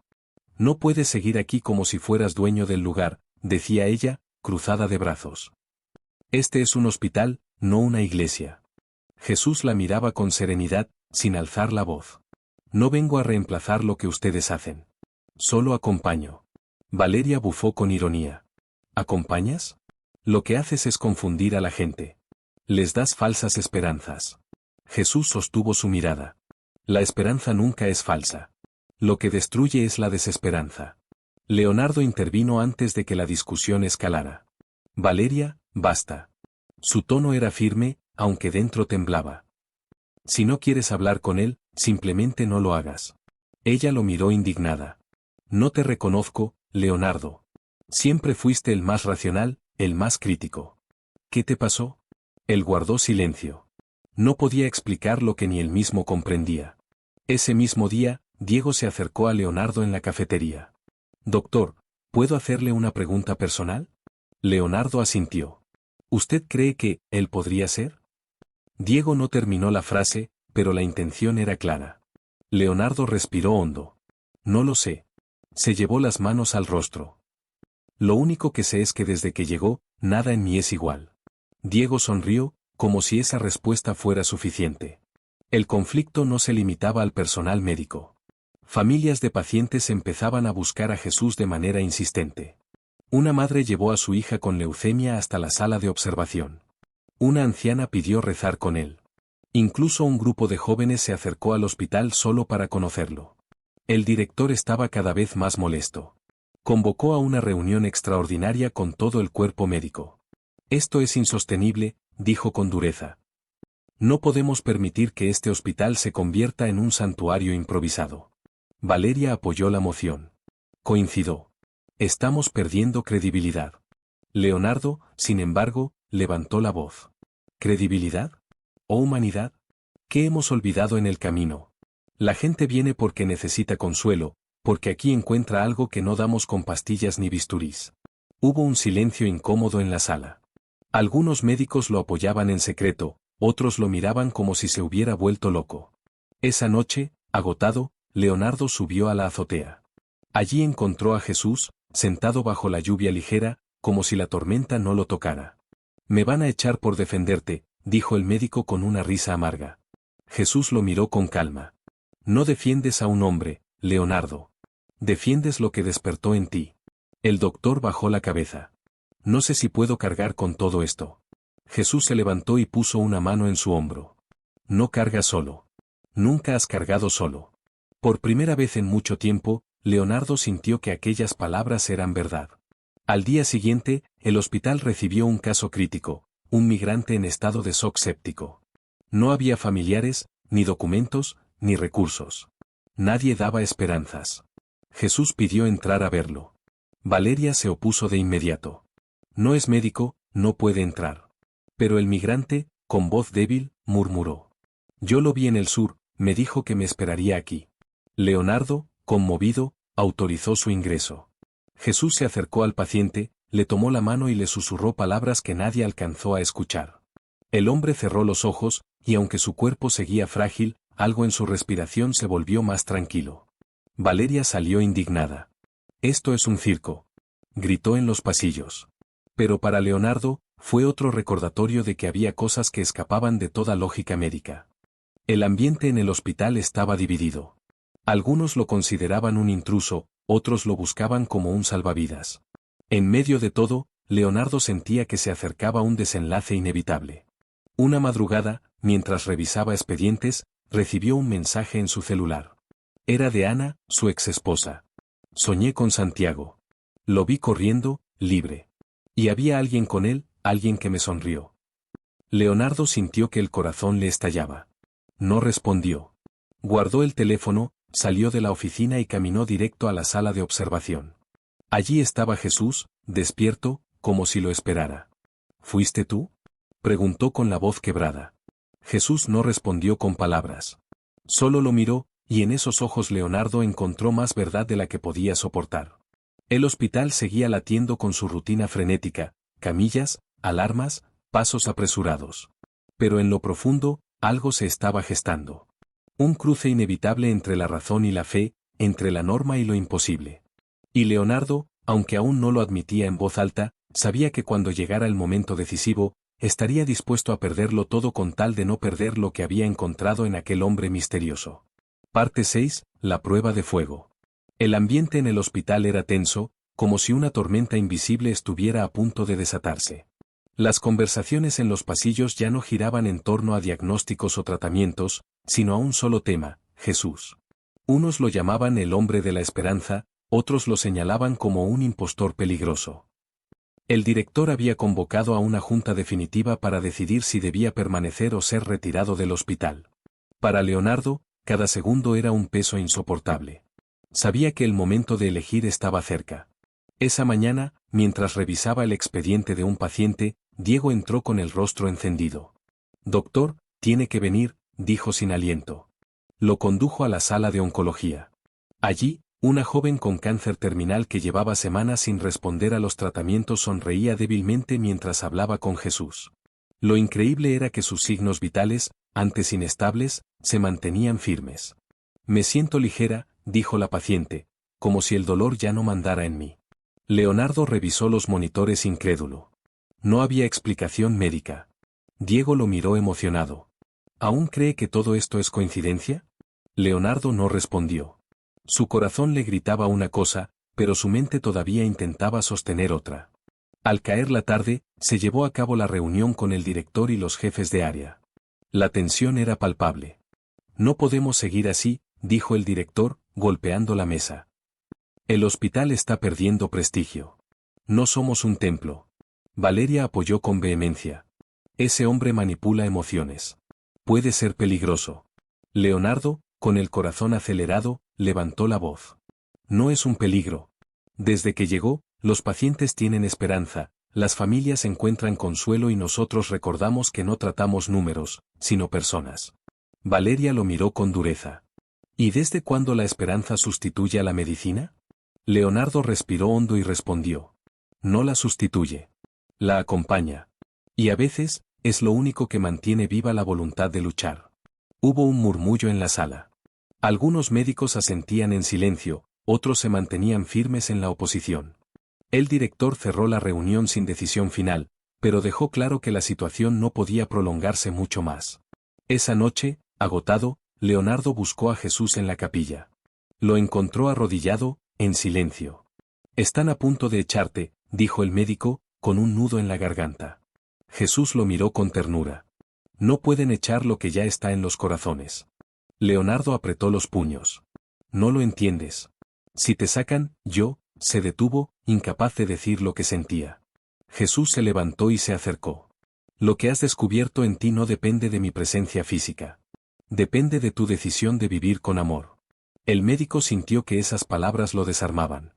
«No puedes seguir aquí como si fueras dueño del lugar», decía ella, cruzada de brazos. «Este es un hospital, no una iglesia». Jesús la miraba con serenidad, sin alzar la voz. «No vengo a reemplazar lo que ustedes hacen. Solo acompaño». Valeria bufó con ironía. «¿Acompañas? Lo que haces es confundir a la gente. Les das falsas esperanzas». Jesús sostuvo su mirada. «La esperanza nunca es falsa. Lo que destruye es la desesperanza». Leonardo intervino antes de que la discusión escalara. «Valeria, basta». Su tono era firme, aunque dentro temblaba. «Si no quieres hablar con él, simplemente no lo hagas». Ella lo miró indignada. «No te reconozco, Leonardo. Siempre fuiste el más racional, el más crítico. ¿Qué te pasó?». Él guardó silencio. No podía explicar lo que ni él mismo comprendía. Ese mismo día, Diego se acercó a Leonardo en la cafetería. «Doctor, ¿puedo hacerle una pregunta personal?». Leonardo asintió. «¿Usted cree que él podría ser?». Diego no terminó la frase, pero la intención era clara. Leonardo respiró hondo. «No lo sé». Se llevó las manos al rostro. «Lo único que sé es que desde que llegó, nada en mí es igual». Diego sonrió, como si esa respuesta fuera suficiente. El conflicto no se limitaba al personal médico. Familias de pacientes empezaban a buscar a Jesús de manera insistente. Una madre llevó a su hija con leucemia hasta la sala de observación. Una anciana pidió rezar con él. Incluso un grupo de jóvenes se acercó al hospital solo para conocerlo. El director estaba cada vez más molesto. Convocó a una reunión extraordinaria con todo el cuerpo médico. «Esto es insostenible», dijo con dureza. «No podemos permitir que este hospital se convierta en un santuario improvisado». Valeria apoyó la moción. Coincidió. «Estamos perdiendo credibilidad». Leonardo, sin embargo, levantó la voz. «¿Credibilidad? ¿O humanidad? ¿Qué hemos olvidado en el camino? La gente viene porque necesita consuelo, porque aquí encuentra algo que no damos con pastillas ni bisturís». Hubo un silencio incómodo en la sala. Algunos médicos lo apoyaban en secreto, otros lo miraban como si se hubiera vuelto loco. Esa noche, agotado, Leonardo subió a la azotea. Allí encontró a Jesús, sentado bajo la lluvia ligera, como si la tormenta no lo tocara. «Me van a echar por defenderte», dijo el médico con una risa amarga. Jesús lo miró con calma. «No defiendes a un hombre, Leonardo. Defiendes lo que despertó en ti». El doctor bajó la cabeza. «No sé si puedo cargar con todo esto». Jesús se levantó y puso una mano en su hombro. «No cargas solo. Nunca has cargado solo». Por primera vez en mucho tiempo, Leonardo sintió que aquellas palabras eran verdad. Al día siguiente, el hospital recibió un caso crítico, un migrante en estado de shock séptico. No había familiares, ni documentos, ni recursos. Nadie daba esperanzas. Jesús pidió entrar a verlo. Valeria se opuso de inmediato. «No es médico, no puede entrar». Pero el migrante, con voz débil, murmuró. «Yo lo vi en el sur, me dijo que me esperaría aquí». Leonardo, conmovido, autorizó su ingreso. Jesús se acercó al paciente, le tomó la mano y le susurró palabras que nadie alcanzó a escuchar. El hombre cerró los ojos, y aunque su cuerpo seguía frágil, algo en su respiración se volvió más tranquilo. Valeria salió indignada. «Esto es un circo», gritó en los pasillos. Pero para Leonardo, fue otro recordatorio de que había cosas que escapaban de toda lógica médica. El ambiente en el hospital estaba dividido. Algunos lo consideraban un intruso, otros lo buscaban como un salvavidas. En medio de todo, Leonardo sentía que se acercaba un desenlace inevitable. Una madrugada, mientras revisaba expedientes, recibió un mensaje en su celular. Era de Ana, su exesposa. Soñé con Santiago. Lo vi corriendo, libre. Y había alguien con él, alguien que me sonrió. Leonardo sintió que el corazón le estallaba. No respondió. Guardó el teléfono, salió de la oficina y caminó directo a la sala de observación. Allí estaba Jesús, despierto, como si lo esperara. ¿Fuiste tú?, preguntó con la voz quebrada. Jesús no respondió con palabras. Solo lo miró, y en esos ojos Leonardo encontró más verdad de la que podía soportar. El hospital seguía latiendo con su rutina frenética, camillas, alarmas, pasos apresurados. Pero en lo profundo, algo se estaba gestando. Un cruce inevitable entre la razón y la fe, entre la norma y lo imposible. Y Leonardo, aunque aún no lo admitía en voz alta, sabía que cuando llegara el momento decisivo, estaría dispuesto a perderlo todo con tal de no perder lo que había encontrado en aquel hombre misterioso. Parte 6. La prueba de fuego. El ambiente en el hospital era tenso, como si una tormenta invisible estuviera a punto de desatarse. Las conversaciones en los pasillos ya no giraban en torno a diagnósticos o tratamientos, sino a un solo tema: Jesús. Unos lo llamaban el hombre de la esperanza, otros lo señalaban como un impostor peligroso. El director había convocado a una junta definitiva para decidir si debía permanecer o ser retirado del hospital. Para Leonardo, cada segundo era un peso insoportable. Sabía que el momento de elegir estaba cerca. Esa mañana, mientras revisaba el expediente de un paciente, Diego entró con el rostro encendido. «Doctor, tiene que venir», dijo sin aliento. Lo condujo a la sala de oncología. Allí, una joven con cáncer terminal que llevaba semanas sin responder a los tratamientos sonreía débilmente mientras hablaba con Jesús. Lo increíble era que sus signos vitales, antes inestables, se mantenían firmes. «Me siento ligera», dijo la paciente, «como si el dolor ya no mandara en mí». Leonardo revisó los monitores incrédulo. No había explicación médica. Diego lo miró emocionado. ¿Aún cree que todo esto es coincidencia? Leonardo no respondió. Su corazón le gritaba una cosa, pero su mente todavía intentaba sostener otra. Al caer la tarde, se llevó a cabo la reunión con el director y los jefes de área. La tensión era palpable. «No podemos seguir así», dijo el director, golpeando la mesa. «El hospital está perdiendo prestigio. No somos un templo». Valeria apoyó con vehemencia. «Ese hombre manipula emociones. Puede ser peligroso». Leonardo, con el corazón acelerado, levantó la voz. «No es un peligro. Desde que llegó, los pacientes tienen esperanza, las familias encuentran consuelo y nosotros recordamos que no tratamos números, sino personas». Valeria lo miró con dureza. «¿Y desde cuándo la esperanza sustituye a la medicina?». Leonardo respiró hondo y respondió. «No la sustituye. La acompaña. Y a veces, es lo único que mantiene viva la voluntad de luchar». Hubo un murmullo en la sala. Algunos médicos asentían en silencio, otros se mantenían firmes en la oposición. El director cerró la reunión sin decisión final, pero dejó claro que la situación no podía prolongarse mucho más. Esa noche, agotado, Leonardo buscó a Jesús en la capilla. Lo encontró arrodillado, en silencio. «Están a punto de echarte», dijo el médico, con un nudo en la garganta. Jesús lo miró con ternura. «No pueden echar lo que ya está en los corazones». Leonardo apretó los puños. «No lo entiendes. Si te sacan, yo», se detuvo, incapaz de decir lo que sentía. Jesús se levantó y se acercó. «Lo que has descubierto en ti no depende de mi presencia física. Depende de tu decisión de vivir con amor». El médico sintió que esas palabras lo desarmaban.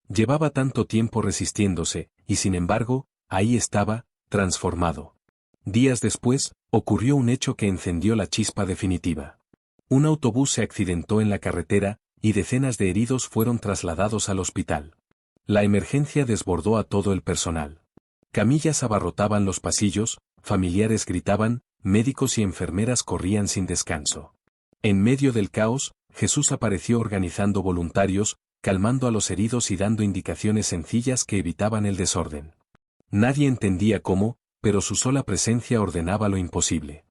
Llevaba tanto tiempo resistiéndose, y sin embargo, ahí estaba, transformado. Días después, ocurrió un hecho que encendió la chispa definitiva. Un autobús se accidentó en la carretera, y decenas de heridos fueron trasladados al hospital. La emergencia desbordó a todo el personal. Camillas abarrotaban los pasillos, familiares gritaban, médicos y enfermeras corrían sin descanso. En medio del caos, Jesús apareció organizando voluntarios, calmando a los heridos y dando indicaciones sencillas que evitaban el desorden. Nadie entendía cómo, pero su sola presencia ordenaba lo imposible.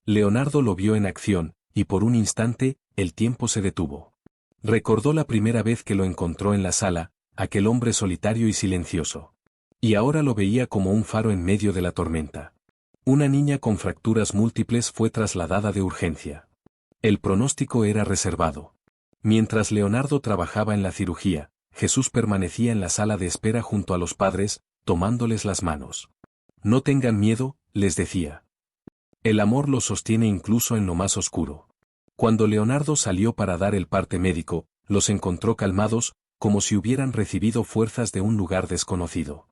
Leonardo lo vio en acción, y por un instante, el tiempo se detuvo. Recordó la primera vez que lo encontró en la sala, aquel hombre solitario y silencioso. Y ahora lo veía como un faro en medio de la tormenta. Una niña con fracturas múltiples fue trasladada de urgencia. El pronóstico era reservado. Mientras Leonardo trabajaba en la cirugía, Jesús permanecía en la sala de espera junto a los padres, tomándoles las manos. No tengan miedo, les decía. El amor los sostiene incluso en lo más oscuro. Cuando Leonardo salió para dar el parte médico, los encontró calmados, como si hubieran recibido fuerzas de un lugar desconocido.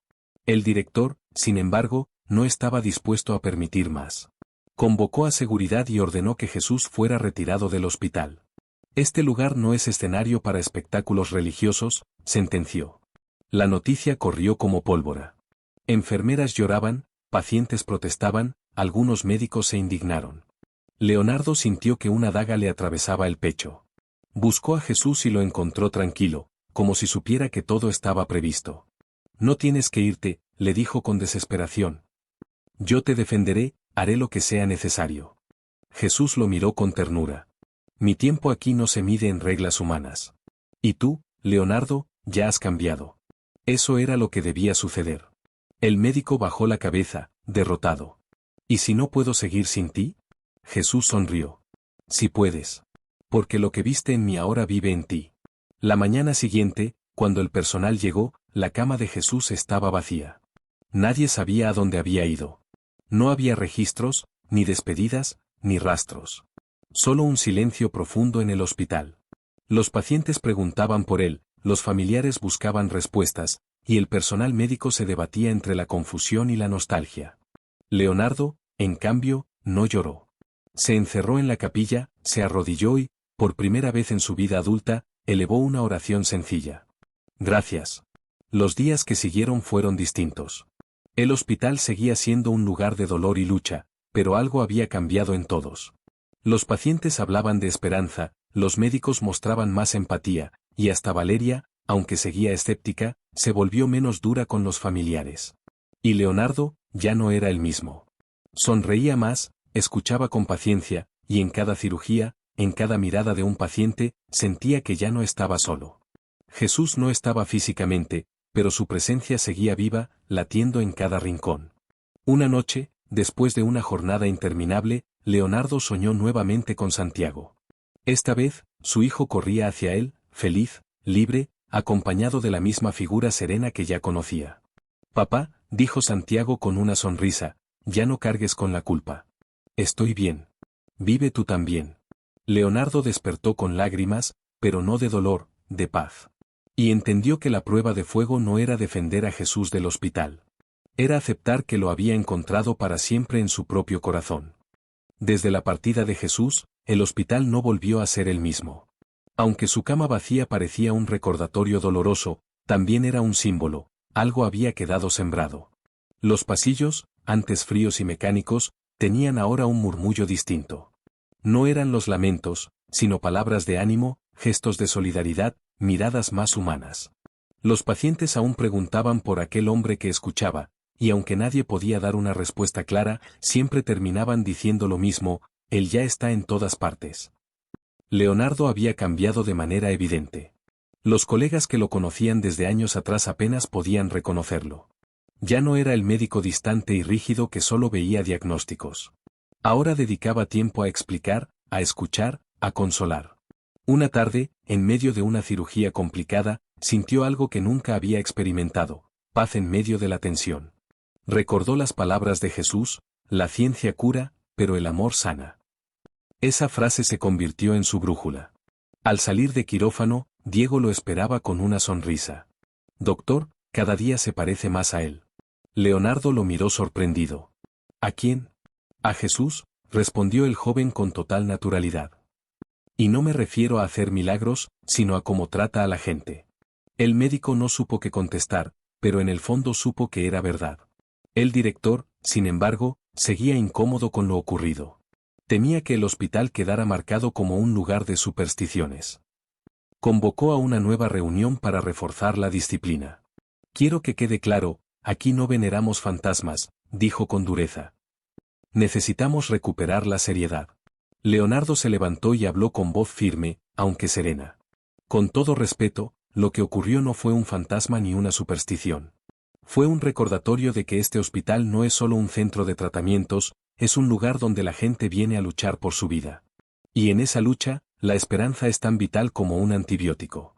El director, sin embargo, no estaba dispuesto a permitir más. Convocó a seguridad y ordenó que Jesús fuera retirado del hospital. Este lugar no es escenario para espectáculos religiosos, sentenció. La noticia corrió como pólvora. Enfermeras lloraban, pacientes protestaban, algunos médicos se indignaron. Leonardo sintió que una daga le atravesaba el pecho. Buscó a Jesús y lo encontró tranquilo, como si supiera que todo estaba previsto. No tienes que irte, le dijo con desesperación. Yo te defenderé, haré lo que sea necesario. Jesús lo miró con ternura. Mi tiempo aquí no se mide en reglas humanas. Y tú, Leonardo, ya has cambiado. Eso era lo que debía suceder. El médico bajó la cabeza, derrotado. ¿Y si no puedo seguir sin ti? Jesús sonrió. Si puedes. Porque lo que viste en mí ahora vive en ti. La mañana siguiente, cuando el personal llegó, la cama de Jesús estaba vacía. Nadie sabía a dónde había ido. No había registros, ni despedidas, ni rastros. Solo un silencio profundo en el hospital. Los pacientes preguntaban por él, los familiares buscaban respuestas, y el personal médico se debatía entre la confusión y la nostalgia. Leonardo, en cambio, no lloró. Se encerró en la capilla, se arrodilló y, por primera vez en su vida adulta, elevó una oración sencilla. Gracias. Los días que siguieron fueron distintos. El hospital seguía siendo un lugar de dolor y lucha, pero algo había cambiado en todos. Los pacientes hablaban de esperanza, los médicos mostraban más empatía, y hasta Valeria, aunque seguía escéptica, se volvió menos dura con los familiares. Y Leonardo, ya no era el mismo. Sonreía más, escuchaba con paciencia, y en cada cirugía, en cada mirada de un paciente, sentía que ya no estaba solo. Jesús no estaba físicamente, pero su presencia seguía viva, latiendo en cada rincón. Una noche, después de una jornada interminable, Leonardo soñó nuevamente con Santiago. Esta vez, su hijo corría hacia él, feliz, libre, acompañado de la misma figura serena que ya conocía. Papá, dijo Santiago con una sonrisa, ya no cargues con la culpa. Estoy bien. Vive tú también. Leonardo despertó con lágrimas, pero no de dolor, de paz. Y entendió que la prueba de fuego no era defender a Jesús del hospital. Era aceptar que lo había encontrado para siempre en su propio corazón. Desde la partida de Jesús, el hospital no volvió a ser el mismo. Aunque su cama vacía parecía un recordatorio doloroso, también era un símbolo, algo había quedado sembrado. Los pasillos, antes fríos y mecánicos, tenían ahora un murmullo distinto. No eran los lamentos, sino palabras de ánimo, gestos de solidaridad, miradas más humanas. Los pacientes aún preguntaban por aquel hombre que escuchaba, y aunque nadie podía dar una respuesta clara, siempre terminaban diciendo lo mismo, él ya está en todas partes. Leonardo había cambiado de manera evidente. Los colegas que lo conocían desde años atrás apenas podían reconocerlo. Ya no era el médico distante y rígido que solo veía diagnósticos. Ahora dedicaba tiempo a explicar, a escuchar, a consolar. Una tarde, en medio de una cirugía complicada, sintió algo que nunca había experimentado, paz en medio de la tensión. Recordó las palabras de Jesús, la ciencia cura, pero el amor sana. Esa frase se convirtió en su brújula. Al salir de quirófano, Diego lo esperaba con una sonrisa. Doctor, cada día se parece más a él. Leonardo lo miró sorprendido. ¿A quién? A Jesús, respondió el joven con total naturalidad. Y no me refiero a hacer milagros, sino a cómo trata a la gente. El médico no supo qué contestar, pero en el fondo supo que era verdad. El director, sin embargo, seguía incómodo con lo ocurrido. Temía que el hospital quedara marcado como un lugar de supersticiones. Convocó a una nueva reunión para reforzar la disciplina. Quiero que quede claro, aquí no veneramos fantasmas, dijo con dureza. Necesitamos recuperar la seriedad. Leonardo se levantó y habló con voz firme, aunque serena. Con todo respeto, lo que ocurrió no fue un fantasma ni una superstición. Fue un recordatorio de que este hospital no es solo un centro de tratamientos, es un lugar donde la gente viene a luchar por su vida. Y en esa lucha, la esperanza es tan vital como un antibiótico.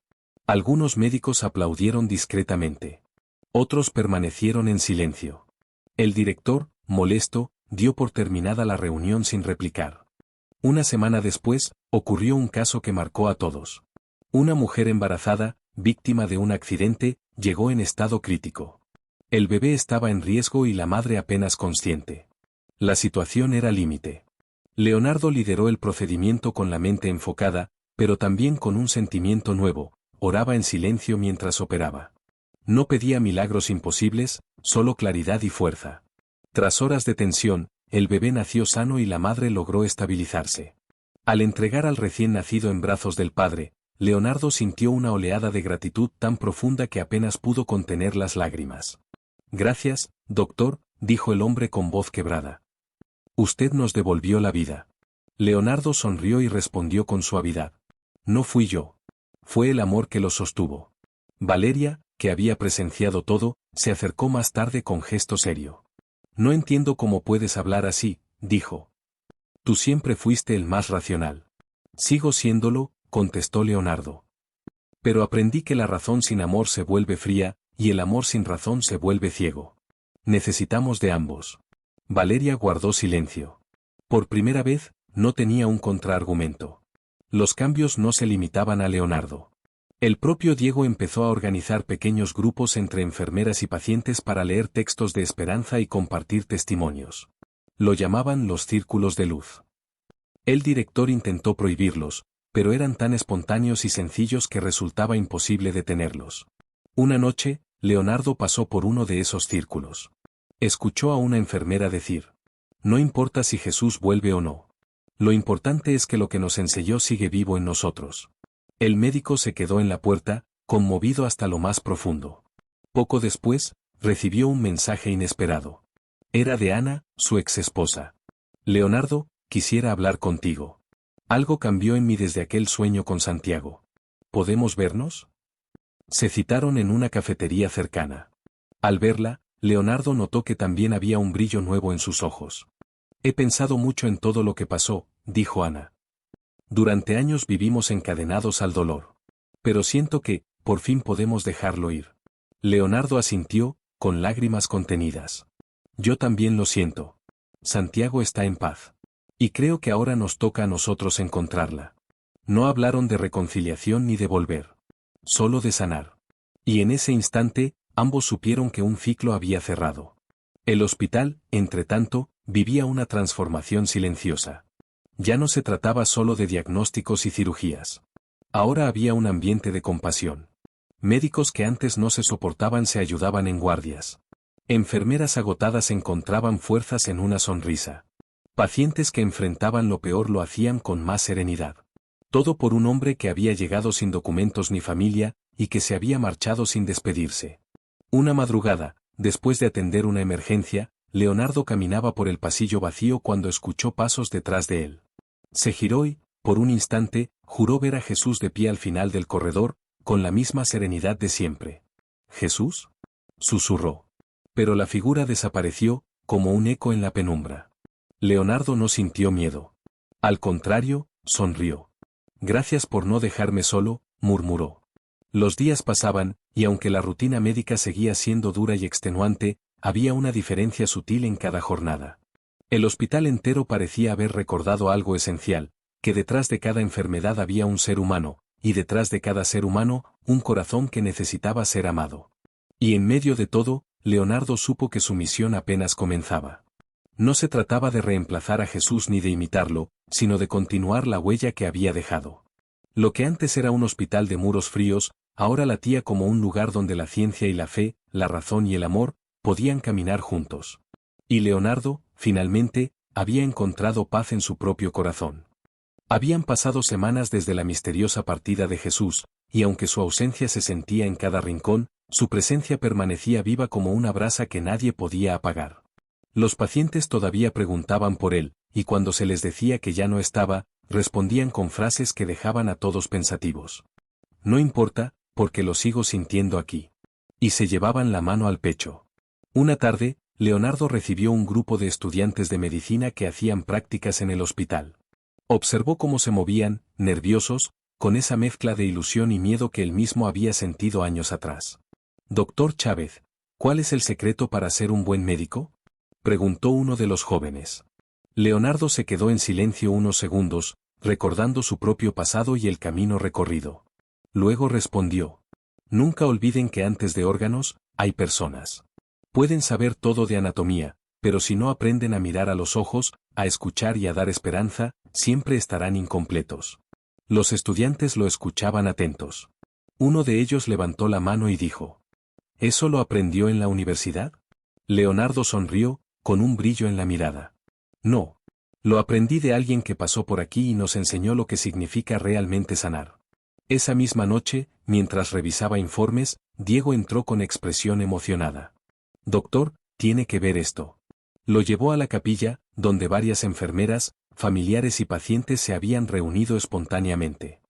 Algunos médicos aplaudieron discretamente. Otros permanecieron en silencio. El director, molesto, dio por terminada la reunión sin replicar. Una semana después, ocurrió un caso que marcó a todos. Una mujer embarazada, víctima de un accidente, llegó en estado crítico. El bebé estaba en riesgo y la madre apenas consciente. La situación era límite. Leonardo lideró el procedimiento con la mente enfocada, pero también con un sentimiento nuevo, oraba en silencio mientras operaba. No pedía milagros imposibles, solo claridad y fuerza. Tras horas de tensión, el bebé nació sano y la madre logró estabilizarse. Al entregar al recién nacido en brazos del padre, Leonardo sintió una oleada de gratitud tan profunda que apenas pudo contener las lágrimas. Gracias, doctor, dijo el hombre con voz quebrada. Usted nos devolvió la vida. Leonardo sonrió y respondió con suavidad. No fui yo. Fue el amor que lo sostuvo. Valeria, que había presenciado todo, se acercó más tarde con gesto serio. No entiendo cómo puedes hablar así, dijo. Tú siempre fuiste el más racional. Sigo siéndolo, contestó Leonardo. Pero aprendí que la razón sin amor se vuelve fría, y el amor sin razón se vuelve ciego. Necesitamos de ambos. Valeria guardó silencio. Por primera vez, no tenía un contraargumento. Los cambios no se limitaban a Leonardo. El propio Diego empezó a organizar pequeños grupos entre enfermeras y pacientes para leer textos de esperanza y compartir testimonios. Lo llamaban los círculos de luz. El director intentó prohibirlos, pero eran tan espontáneos y sencillos que resultaba imposible detenerlos. Una noche, Leonardo pasó por uno de esos círculos. Escuchó a una enfermera decir: no importa si Jesús vuelve o no. Lo importante es que lo que nos enseñó sigue vivo en nosotros. El médico se quedó en la puerta, conmovido hasta lo más profundo. Poco después, recibió un mensaje inesperado. Era de Ana, su exesposa. Leonardo, quisiera hablar contigo. Algo cambió en mí desde aquel sueño con Santiago. ¿Podemos vernos? Se citaron en una cafetería cercana. Al verla, Leonardo notó que también había un brillo nuevo en sus ojos. He pensado mucho en todo lo que pasó, dijo Ana. Durante años vivimos encadenados al dolor. Pero siento que, por fin podemos dejarlo ir. Leonardo asintió, con lágrimas contenidas. Yo también lo siento. Santiago está en paz. Y creo que ahora nos toca a nosotros encontrarla. No hablaron de reconciliación ni de volver. Solo de sanar. Y en ese instante, ambos supieron que un ciclo había cerrado. El hospital, entretanto, vivía una transformación silenciosa. Ya no se trataba solo de diagnósticos y cirugías. Ahora había un ambiente de compasión. Médicos que antes no se soportaban se ayudaban en guardias. Enfermeras agotadas encontraban fuerzas en una sonrisa. Pacientes que enfrentaban lo peor lo hacían con más serenidad. Todo por un hombre que había llegado sin documentos ni familia, y que se había marchado sin despedirse. Una madrugada, después de atender una emergencia, Leonardo caminaba por el pasillo vacío cuando escuchó pasos detrás de él. Se giró y, por un instante, juró ver a Jesús de pie al final del corredor, con la misma serenidad de siempre. ¿Jesús?, susurró. Pero la figura desapareció, como un eco en la penumbra. Leonardo no sintió miedo. Al contrario, sonrió. Gracias por no dejarme solo, murmuró. Los días pasaban, y aunque la rutina médica seguía siendo dura y extenuante, había una diferencia sutil en cada jornada. El hospital entero parecía haber recordado algo esencial, que detrás de cada enfermedad había un ser humano, y detrás de cada ser humano, un corazón que necesitaba ser amado. Y en medio de todo, Leonardo supo que su misión apenas comenzaba. No se trataba de reemplazar a Jesús ni de imitarlo, sino de continuar la huella que había dejado. Lo que antes era un hospital de muros fríos, ahora latía como un lugar donde la ciencia y la fe, la razón y el amor, podían caminar juntos. Y Leonardo, finalmente, había encontrado paz en su propio corazón. Habían pasado semanas desde la misteriosa partida de Jesús, y aunque su ausencia se sentía en cada rincón, su presencia permanecía viva como una brasa que nadie podía apagar. Los pacientes todavía preguntaban por él, y cuando se les decía que ya no estaba, respondían con frases que dejaban a todos pensativos. No importa, porque lo sigo sintiendo aquí. Y se llevaban la mano al pecho. Una tarde, Leonardo recibió un grupo de estudiantes de medicina que hacían prácticas en el hospital. Observó cómo se movían, nerviosos, con esa mezcla de ilusión y miedo que él mismo había sentido años atrás. «Doctor Chávez, ¿cuál es el secreto para ser un buen médico?», preguntó uno de los jóvenes. Leonardo se quedó en silencio unos segundos, recordando su propio pasado y el camino recorrido. Luego respondió: «Nunca olviden que antes de órganos, hay personas. Pueden saber todo de anatomía, pero si no aprenden a mirar a los ojos, a escuchar y a dar esperanza, siempre estarán incompletos». Los estudiantes lo escuchaban atentos. Uno de ellos levantó la mano y dijo: «¿Eso lo aprendió en la universidad?». Leonardo sonrió, con un brillo en la mirada. «No. Lo aprendí de alguien que pasó por aquí y nos enseñó lo que significa realmente sanar». Esa misma noche, mientras revisaba informes, Diego entró con expresión emocionada. «Doctor, tiene que ver esto». Lo llevó a la capilla, donde varias enfermeras, familiares y pacientes se habían reunido espontáneamente.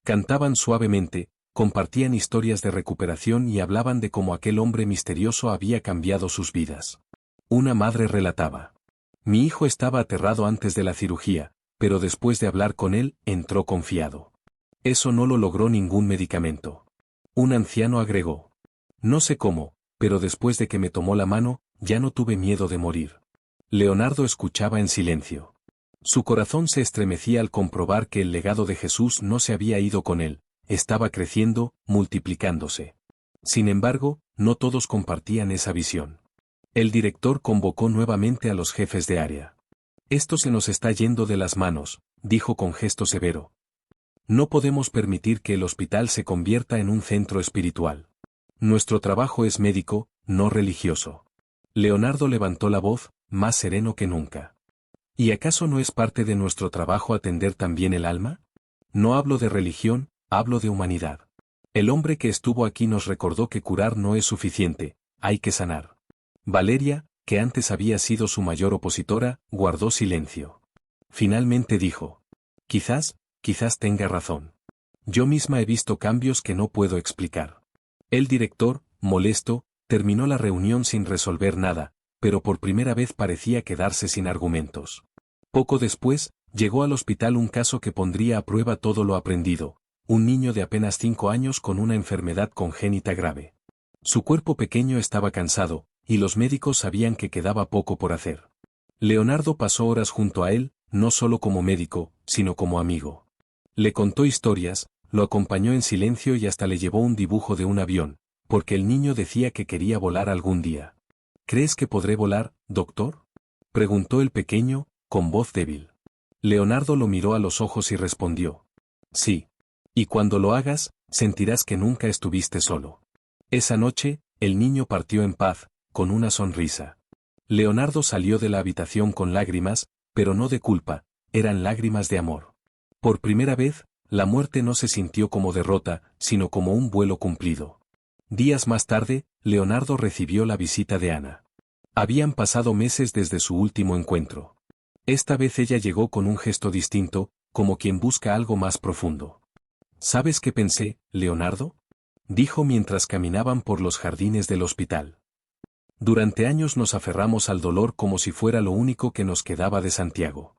Cantaban suavemente, compartían historias de recuperación y hablaban de cómo aquel hombre misterioso había cambiado sus vidas. Una madre relataba: «Mi hijo estaba aterrado antes de la cirugía, pero después de hablar con él, entró confiado. Eso no lo logró ningún medicamento». Un anciano agregó: «No sé cómo, pero después de que me tomó la mano, ya no tuve miedo de morir». Leonardo escuchaba en silencio. Su corazón se estremecía al comprobar que el legado de Jesús no se había ido con él, estaba creciendo, multiplicándose. Sin embargo, no todos compartían esa visión. El director convocó nuevamente a los jefes de área. «Esto se nos está yendo de las manos», dijo con gesto severo. «No podemos permitir que el hospital se convierta en un centro espiritual. Nuestro trabajo es médico, no religioso». Leonardo levantó la voz, más sereno que nunca. «¿Y acaso no es parte de nuestro trabajo atender también el alma? No hablo de religión, hablo de humanidad. El hombre que estuvo aquí nos recordó que curar no es suficiente, hay que sanar». Valeria, que antes había sido su mayor opositora, guardó silencio. Finalmente dijo: «Quizás tenga razón. Yo misma he visto cambios que no puedo explicar». El director, molesto, terminó la reunión sin resolver nada, pero por primera vez parecía quedarse sin argumentos. Poco después, llegó al hospital un caso que pondría a prueba todo lo aprendido: un niño de apenas 5 años con una enfermedad congénita grave. Su cuerpo pequeño estaba cansado, y los médicos sabían que quedaba poco por hacer. Leonardo pasó horas junto a él, no solo como médico, sino como amigo. Le contó historias, lo acompañó en silencio y hasta le llevó un dibujo de un avión, porque el niño decía que quería volar algún día. «¿Crees que podré volar, doctor?», preguntó el pequeño, con voz débil. Leonardo lo miró a los ojos y respondió: «Sí. Y cuando lo hagas, sentirás que nunca estuviste solo». Esa noche, el niño partió en paz, con una sonrisa. Leonardo salió de la habitación con lágrimas, pero no de culpa, eran lágrimas de amor. Por primera vez, la muerte no se sintió como derrota, sino como un vuelo cumplido. Días más tarde, Leonardo recibió la visita de Ana. Habían pasado meses desde su último encuentro. Esta vez ella llegó con un gesto distinto, como quien busca algo más profundo. «¿Sabes qué pensé, Leonardo?», dijo mientras caminaban por los jardines del hospital. «Durante años nos aferramos al dolor como si fuera lo único que nos quedaba de Santiago.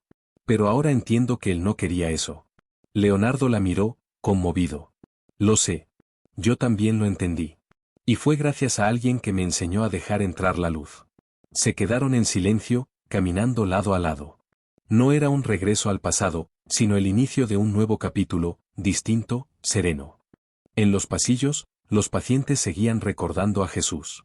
Pero ahora entiendo que él no quería eso». Leonardo la miró, conmovido. «Lo sé. Yo también lo entendí. Y fue gracias a alguien que me enseñó a dejar entrar la luz». Se quedaron en silencio, caminando lado a lado. No era un regreso al pasado, sino el inicio de un nuevo capítulo, distinto, sereno. En los pasillos, los pacientes seguían recordando a Jesús.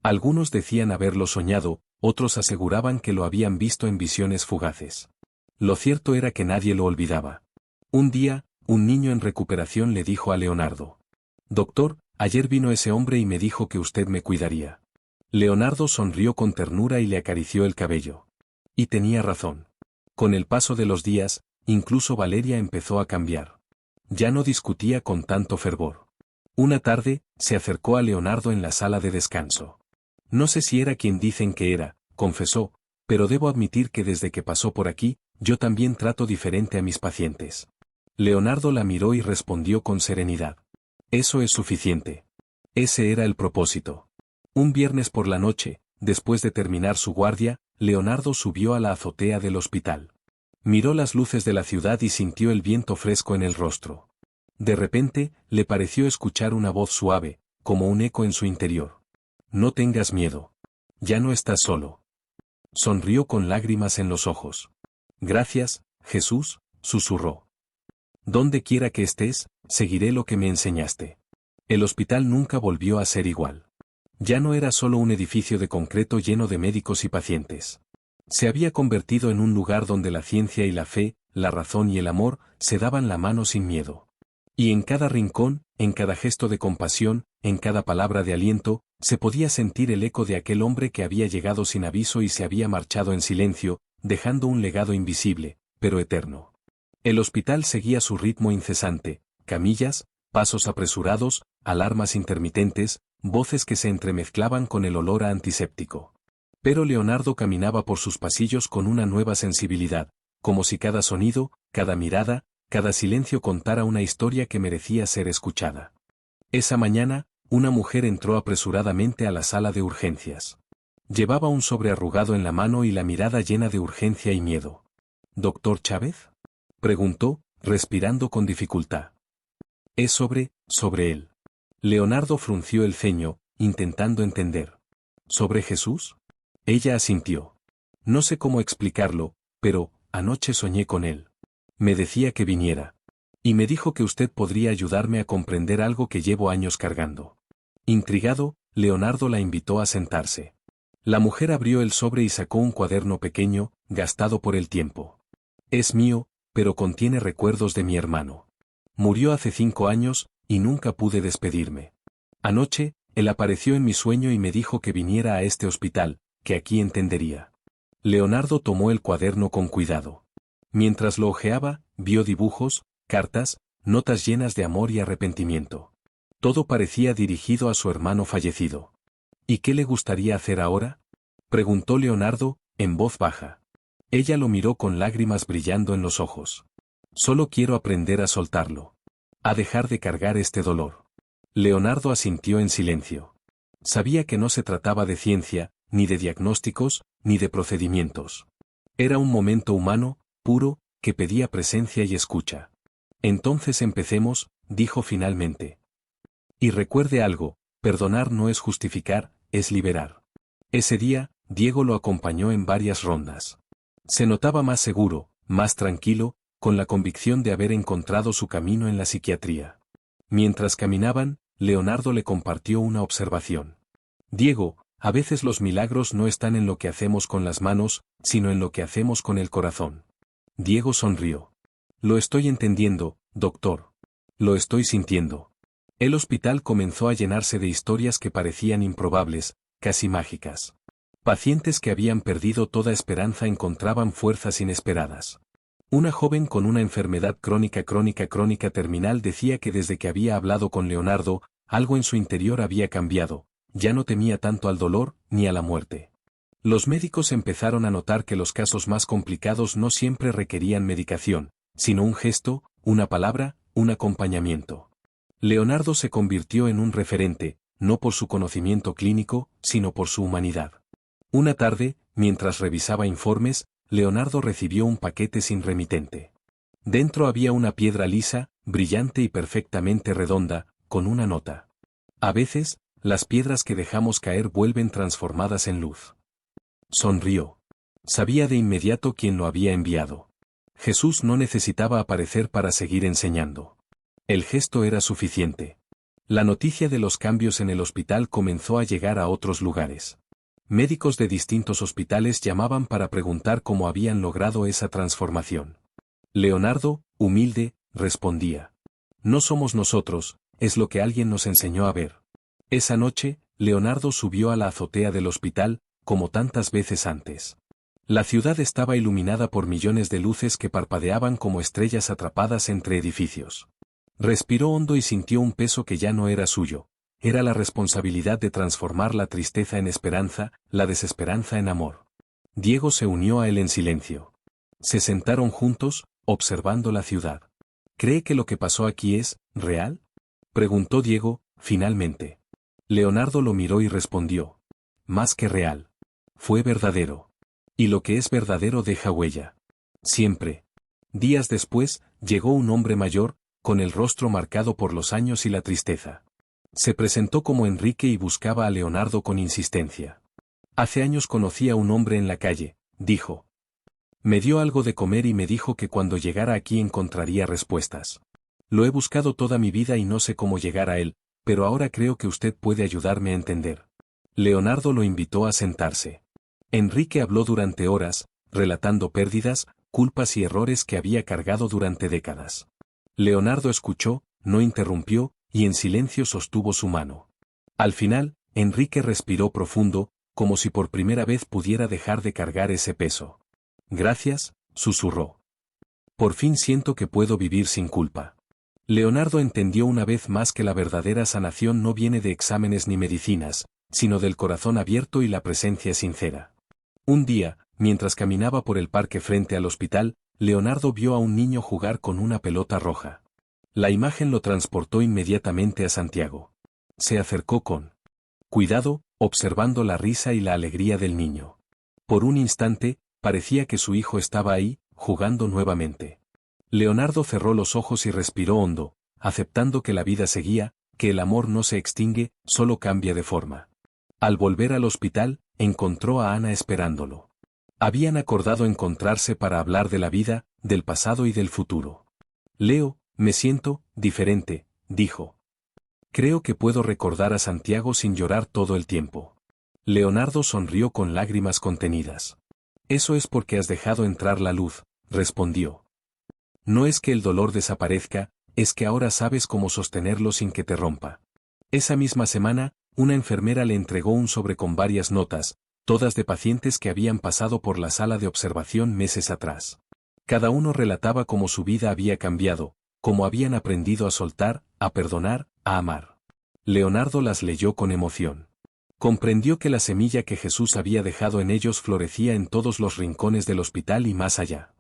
Algunos decían haberlo soñado, otros aseguraban que lo habían visto en visiones fugaces. Lo cierto era que nadie lo olvidaba. Un día, un niño en recuperación le dijo a Leonardo: «Doctor, ayer vino ese hombre y me dijo que usted me cuidaría». Leonardo sonrió con ternura y le acarició el cabello. Y tenía razón. Con el paso de los días, incluso Valeria empezó a cambiar. Ya no discutía con tanto fervor. Una tarde, se acercó a Leonardo en la sala de descanso. «No sé si era quien dicen que era», confesó, «pero debo admitir que desde que pasó por aquí, yo también trato diferente a mis pacientes». Leonardo la miró y respondió con serenidad: «Eso es suficiente. Ese era el propósito». Un viernes por la noche, después de terminar su guardia, Leonardo subió a la azotea del hospital. Miró las luces de la ciudad y sintió el viento fresco en el rostro. De repente, le pareció escuchar una voz suave, como un eco en su interior. No tengas miedo. Ya no estás solo. Sonrió con lágrimas en los ojos. Gracias, Jesús, susurró. Donde quiera que estés, seguiré lo que me enseñaste. El hospital nunca volvió a ser igual. Ya no era solo un edificio de concreto lleno de médicos y pacientes. Se había convertido en un lugar donde la ciencia y la fe, la razón y el amor, se daban la mano sin miedo. Y en cada rincón, en cada gesto de compasión, en cada palabra de aliento, se podía sentir el eco de aquel hombre que había llegado sin aviso y se había marchado en silencio, dejando un legado invisible, pero eterno. El hospital seguía su ritmo incesante, camillas, pasos apresurados, alarmas intermitentes, voces que se entremezclaban con el olor a antiséptico. Pero Leonardo caminaba por sus pasillos con una nueva sensibilidad, como si cada sonido, cada mirada, cada silencio contara una historia que merecía ser escuchada. Esa mañana, una mujer entró apresuradamente a la sala de urgencias. Llevaba un sobre arrugado en la mano y la mirada llena de urgencia y miedo. ¿Doctor Chávez?, preguntó, respirando con dificultad. Es sobre él. Leonardo frunció el ceño, intentando entender. ¿Sobre Jesús? Ella asintió. No sé cómo explicarlo, pero, anoche soñé con él. Me decía que viniera. Y me dijo que usted podría ayudarme a comprender algo que llevo años cargando. Intrigado, Leonardo la invitó a sentarse. La mujer abrió el sobre y sacó un cuaderno pequeño, gastado por el tiempo. Es mío, pero contiene recuerdos de mi hermano. Murió hace 5 años, y nunca pude despedirme. Anoche, él apareció en mi sueño y me dijo que viniera a este hospital, que aquí entendería. Leonardo tomó el cuaderno con cuidado. Mientras lo hojeaba, vio dibujos, cartas, notas llenas de amor y arrepentimiento. Todo parecía dirigido a su hermano fallecido. ¿Y qué le gustaría hacer ahora?, preguntó Leonardo, en voz baja. Ella lo miró con lágrimas brillando en los ojos. Solo quiero aprender a soltarlo. A dejar de cargar este dolor. Leonardo asintió en silencio. Sabía que no se trataba de ciencia, ni de diagnósticos, ni de procedimientos. Era un momento humano, puro, que pedía presencia y escucha. Entonces empecemos, dijo finalmente. Y recuerde algo, perdonar no es justificar, es liberar. Ese día, Diego lo acompañó en varias rondas. Se notaba más seguro, más tranquilo, con la convicción de haber encontrado su camino en la psiquiatría. Mientras caminaban, Leonardo le compartió una observación. Diego, a veces los milagros no están en lo que hacemos con las manos, sino en lo que hacemos con el corazón. Diego sonrió. Lo estoy entendiendo, doctor. Lo estoy sintiendo. El hospital comenzó a llenarse de historias que parecían improbables, casi mágicas. Pacientes que habían perdido toda esperanza encontraban fuerzas inesperadas. Una joven con una enfermedad crónica terminal decía que desde que había hablado con Leonardo, algo en su interior había cambiado, ya no temía tanto al dolor, ni a la muerte. Los médicos empezaron a notar que los casos más complicados no siempre requerían medicación, sino un gesto, una palabra, un acompañamiento. Leonardo se convirtió en un referente, no por su conocimiento clínico, sino por su humanidad. Una tarde, mientras revisaba informes, Leonardo recibió un paquete sin remitente. Dentro había una piedra lisa, brillante y perfectamente redonda, con una nota. A veces, las piedras que dejamos caer vuelven transformadas en luz. Sonrió. Sabía de inmediato quién lo había enviado. Jesús no necesitaba aparecer para seguir enseñando. El gesto era suficiente. La noticia de los cambios en el hospital comenzó a llegar a otros lugares. Médicos de distintos hospitales llamaban para preguntar cómo habían logrado esa transformación. Leonardo, humilde, respondía. No somos nosotros, es lo que alguien nos enseñó a ver. Esa noche, Leonardo subió a la azotea del hospital, como tantas veces antes. La ciudad estaba iluminada por millones de luces que parpadeaban como estrellas atrapadas entre edificios. Respiró hondo y sintió un peso que ya no era suyo. Era la responsabilidad de transformar la tristeza en esperanza, la desesperanza en amor. Diego se unió a él en silencio. Se sentaron juntos, observando la ciudad. ¿Cree que lo que pasó aquí es real?, preguntó Diego, finalmente. Leonardo lo miró y respondió. Más que real. Fue verdadero. Y lo que es verdadero deja huella. Siempre. Días después, llegó un hombre mayor, con el rostro marcado por los años y la tristeza. Se presentó como Enrique y buscaba a Leonardo con insistencia. Hace años conocí a un hombre en la calle, dijo. Me dio algo de comer y me dijo que cuando llegara aquí encontraría respuestas. Lo he buscado toda mi vida y no sé cómo llegar a él, pero ahora creo que usted puede ayudarme a entender. Leonardo lo invitó a sentarse. Enrique habló durante horas, relatando pérdidas, culpas y errores que había cargado durante décadas. Leonardo escuchó, no interrumpió, y en silencio sostuvo su mano. Al final, Enrique respiró profundo, como si por primera vez pudiera dejar de cargar ese peso. Gracias, susurró. Por fin siento que puedo vivir sin culpa. Leonardo entendió una vez más que la verdadera sanación no viene de exámenes ni medicinas, sino del corazón abierto y la presencia sincera. Un día, mientras caminaba por el parque frente al hospital, Leonardo vio a un niño jugar con una pelota roja. La imagen lo transportó inmediatamente a Santiago. Se acercó con cuidado, observando la risa y la alegría del niño. Por un instante, parecía que su hijo estaba ahí, jugando nuevamente. Leonardo cerró los ojos y respiró hondo, aceptando que la vida seguía, que el amor no se extingue, solo cambia de forma. Al volver al hospital, encontró a Ana esperándolo. Habían acordado encontrarse para hablar de la vida, del pasado y del futuro. Leo, me siento diferente, dijo. Creo que puedo recordar a Santiago sin llorar todo el tiempo. Leonardo sonrió con lágrimas contenidas. Eso es porque has dejado entrar la luz, respondió. No es que el dolor desaparezca, es que ahora sabes cómo sostenerlo sin que te rompa. Esa misma semana, una enfermera le entregó un sobre con varias notas, todas de pacientes que habían pasado por la sala de observación meses atrás. Cada uno relataba cómo su vida había cambiado, cómo habían aprendido a soltar, a perdonar, a amar. Leonardo las leyó con emoción. Comprendió que la semilla que Jesús había dejado en ellos florecía en todos los rincones del hospital y más allá.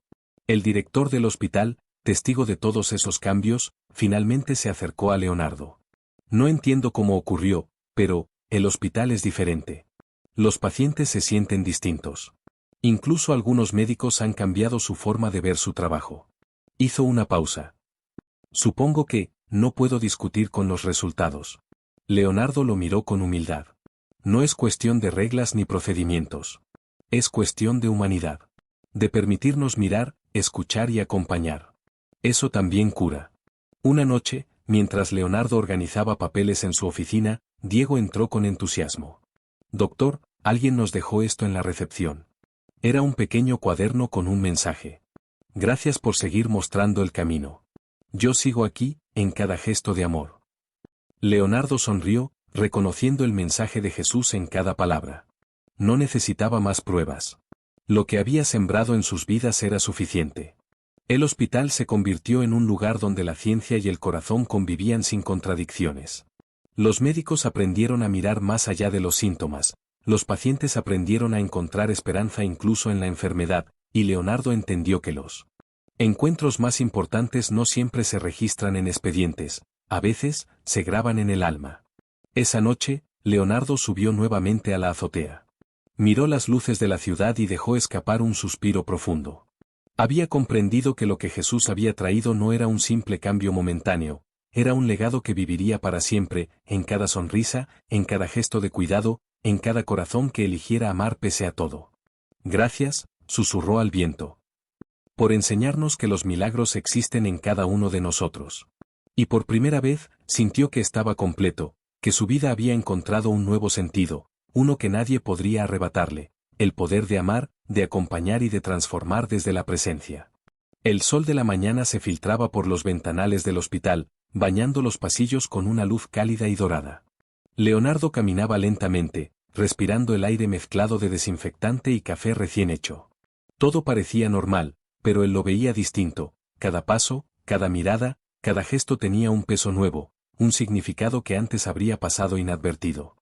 El director del hospital, testigo de todos esos cambios, finalmente se acercó a Leonardo. No entiendo cómo ocurrió, pero, el hospital es diferente. Los pacientes se sienten distintos. Incluso algunos médicos han cambiado su forma de ver su trabajo. Hizo una pausa. Supongo que, no puedo discutir con los resultados. Leonardo lo miró con humildad. No es cuestión de reglas ni procedimientos. Es cuestión de humanidad. De permitirnos mirar, escuchar y acompañar. Eso también cura. Una noche, mientras Leonardo organizaba papeles en su oficina, Diego entró con entusiasmo. Doctor, alguien nos dejó esto en la recepción. Era un pequeño cuaderno con un mensaje. Gracias por seguir mostrando el camino. Yo sigo aquí, en cada gesto de amor. Leonardo sonrió, reconociendo el mensaje de Jesús en cada palabra. No necesitaba más pruebas. Lo que había sembrado en sus vidas era suficiente. El hospital se convirtió en un lugar donde la ciencia y el corazón convivían sin contradicciones. Los médicos aprendieron a mirar más allá de los síntomas, los pacientes aprendieron a encontrar esperanza incluso en la enfermedad, y Leonardo entendió que los encuentros más importantes no siempre se registran en expedientes, a veces, se graban en el alma. Esa noche, Leonardo subió nuevamente a la azotea. Miró las luces de la ciudad y dejó escapar un suspiro profundo. Había comprendido que lo que Jesús había traído no era un simple cambio momentáneo, era un legado que viviría para siempre, en cada sonrisa, en cada gesto de cuidado, en cada corazón que eligiera amar pese a todo. Gracias, susurró al viento. Por enseñarnos que los milagros existen en cada uno de nosotros. Y por primera vez, sintió que estaba completo, que su vida había encontrado un nuevo sentido, uno que nadie podría arrebatarle, el poder de amar, de acompañar y de transformar desde la presencia. El sol de la mañana se filtraba por los ventanales del hospital, bañando los pasillos con una luz cálida y dorada. Leonardo caminaba lentamente, respirando el aire mezclado de desinfectante y café recién hecho. Todo parecía normal, pero él lo veía distinto, cada paso, cada mirada, cada gesto tenía un peso nuevo, un significado que antes habría pasado inadvertido.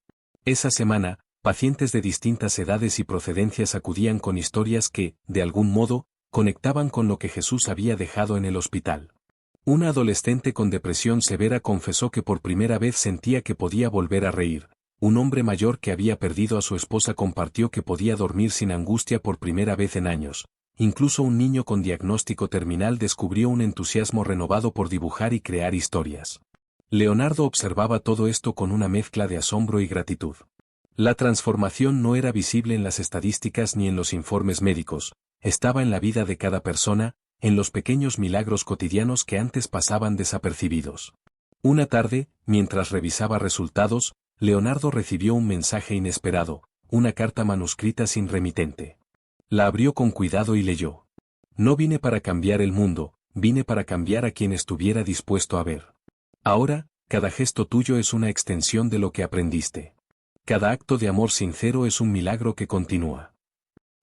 Esa semana, pacientes de distintas edades y procedencias acudían con historias que, de algún modo, conectaban con lo que Jesús había dejado en el hospital. Una adolescente con depresión severa confesó que por primera vez sentía que podía volver a reír. Un hombre mayor que había perdido a su esposa compartió que podía dormir sin angustia por primera vez en años. incluso un niño con diagnóstico terminal descubrió un entusiasmo renovado por dibujar y crear historias. Leonardo observaba todo esto con una mezcla de asombro y gratitud. La transformación no era visible en las estadísticas ni en los informes médicos, estaba en la vida de cada persona, en los pequeños milagros cotidianos que antes pasaban desapercibidos. Una tarde, mientras revisaba resultados, Leonardo recibió un mensaje inesperado, una carta manuscrita sin remitente. La abrió con cuidado y leyó. No vine para cambiar el mundo, vine para cambiar a quien estuviera dispuesto a ver. Ahora, cada gesto tuyo es una extensión de lo que aprendiste. Cada acto de amor sincero es un milagro que continúa.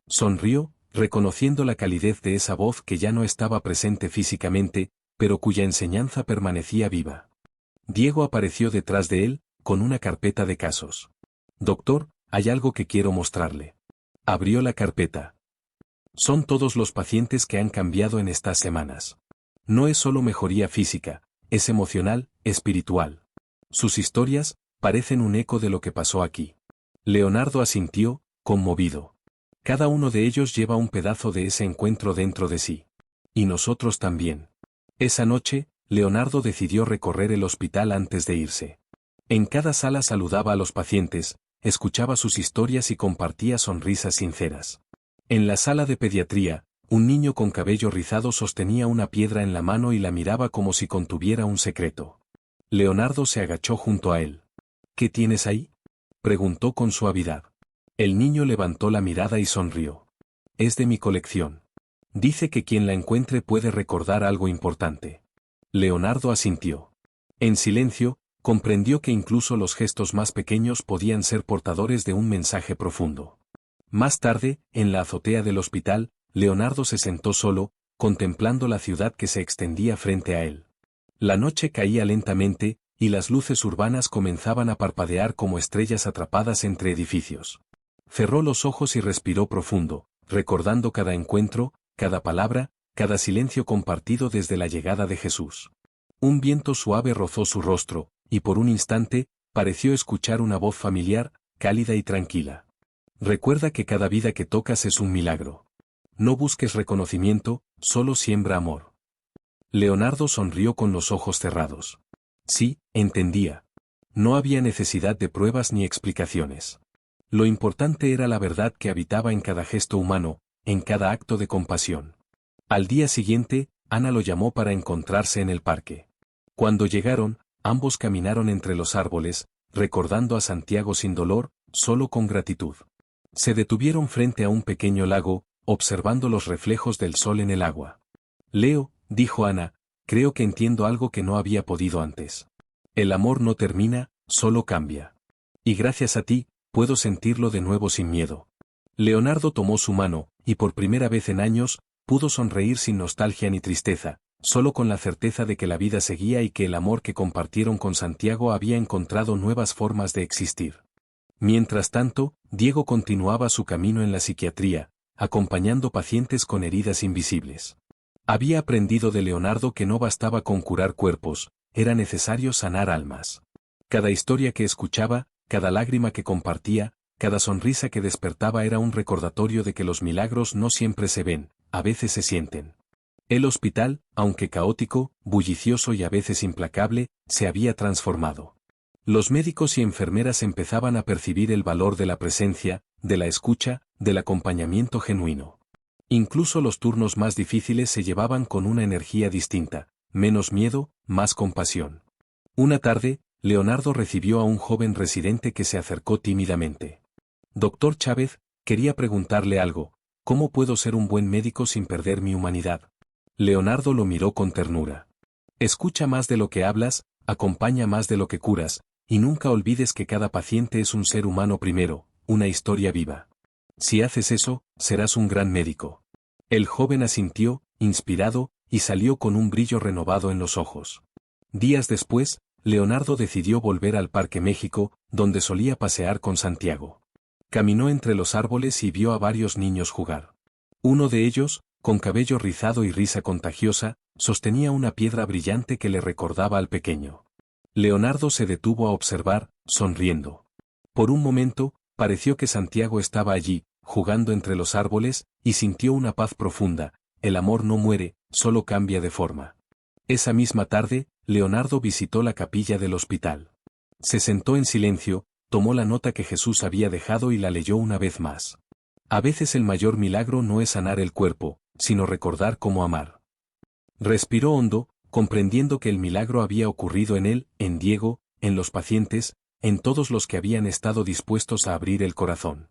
Sonrió, reconociendo la calidez de esa voz que ya no estaba presente físicamente, pero cuya enseñanza permanecía viva. Diego apareció detrás de él, con una carpeta de casos. Doctor, hay algo que quiero mostrarle. Abrió la carpeta. Son todos los pacientes que han cambiado en estas semanas. No es solo mejoría física, es emocional, espiritual. Sus historias parecen un eco de lo que pasó aquí. Leonardo asintió, conmovido. Cada uno de ellos lleva un pedazo de ese encuentro dentro de sí. Y nosotros también. Esa noche, Leonardo decidió recorrer el hospital antes de irse. En cada sala saludaba a los pacientes, escuchaba sus historias y compartía sonrisas sinceras. En la sala de pediatría, un niño con cabello rizado sostenía una piedra en la mano y la miraba como si contuviera un secreto. Leonardo se agachó junto a él. ¿Qué tienes ahí?, preguntó con suavidad. El niño levantó la mirada y sonrió. Es de mi colección. Dice que quien la encuentre puede recordar algo importante. Leonardo asintió. En silencio, comprendió que incluso los gestos más pequeños podían ser portadores de un mensaje profundo. Más tarde, en la azotea del hospital, Leonardo se sentó solo, contemplando la ciudad que se extendía frente a él. La noche caía lentamente, y las luces urbanas comenzaban a parpadear como estrellas atrapadas entre edificios. Cerró los ojos y respiró profundo, recordando cada encuentro, cada palabra, cada silencio compartido desde la llegada de Jesús. Un viento suave rozó su rostro, y por un instante, pareció escuchar una voz familiar, cálida y tranquila. Recuerda que cada vida que tocas es un milagro. No busques reconocimiento, solo siembra amor. Leonardo sonrió con los ojos cerrados. Sí, entendía. No había necesidad de pruebas ni explicaciones. Lo importante era la verdad que habitaba en cada gesto humano, en cada acto de compasión. Al día siguiente, Ana lo llamó para encontrarse en el parque. Cuando llegaron, ambos caminaron entre los árboles, recordando a Santiago sin dolor, solo con gratitud. Se detuvieron frente a un pequeño lago, observando los reflejos del sol en el agua. Leo, dijo Ana, creo que entiendo algo que no había podido antes. El amor no termina, solo cambia. Y gracias a ti, puedo sentirlo de nuevo sin miedo. Leonardo tomó su mano, y por primera vez en años, pudo sonreír sin nostalgia ni tristeza, solo con la certeza de que la vida seguía y que el amor que compartieron con Santiago había encontrado nuevas formas de existir. Mientras tanto, Diego continuaba su camino en la psiquiatría, acompañando pacientes con heridas invisibles. Había aprendido de Leonardo que no bastaba con curar cuerpos, era necesario sanar almas. Cada historia que escuchaba, cada lágrima que compartía, cada sonrisa que despertaba era un recordatorio de que los milagros no siempre se ven, a veces se sienten. El hospital, aunque caótico, bullicioso y a veces implacable, se había transformado. Los médicos y enfermeras empezaban a percibir el valor de la presencia, de la escucha, del acompañamiento genuino. Incluso los turnos más difíciles se llevaban con una energía distinta, menos miedo, más compasión. Una tarde, Leonardo recibió a un joven residente que se acercó tímidamente. Doctor Chávez, quería preguntarle algo, ¿cómo puedo ser un buen médico sin perder mi humanidad? Leonardo lo miró con ternura. Escucha más de lo que hablas, acompaña más de lo que curas, y nunca olvides que cada paciente es un ser humano primero, una historia viva. Si haces eso, serás un gran médico. El joven asintió, inspirado, y salió con un brillo renovado en los ojos. Días después, Leonardo decidió volver al Parque México, donde solía pasear con Santiago. Caminó entre los árboles y vio a varios niños jugar. Uno de ellos, con cabello rizado y risa contagiosa, sostenía una piedra brillante que le recordaba al pequeño. Leonardo se detuvo a observar, sonriendo. Por un momento, pareció que Santiago estaba allí, jugando entre los árboles, y sintió una paz profunda. El amor no muere, solo cambia de forma. Esa misma tarde, Leonardo visitó la capilla del hospital. Se sentó en silencio, tomó la nota que Jesús había dejado y la leyó una vez más. A veces el mayor milagro no es sanar el cuerpo, sino recordar cómo amar. Respiró hondo, comprendiendo que el milagro había ocurrido en él, en Diego, en los pacientes, en todos los que habían estado dispuestos a abrir el corazón.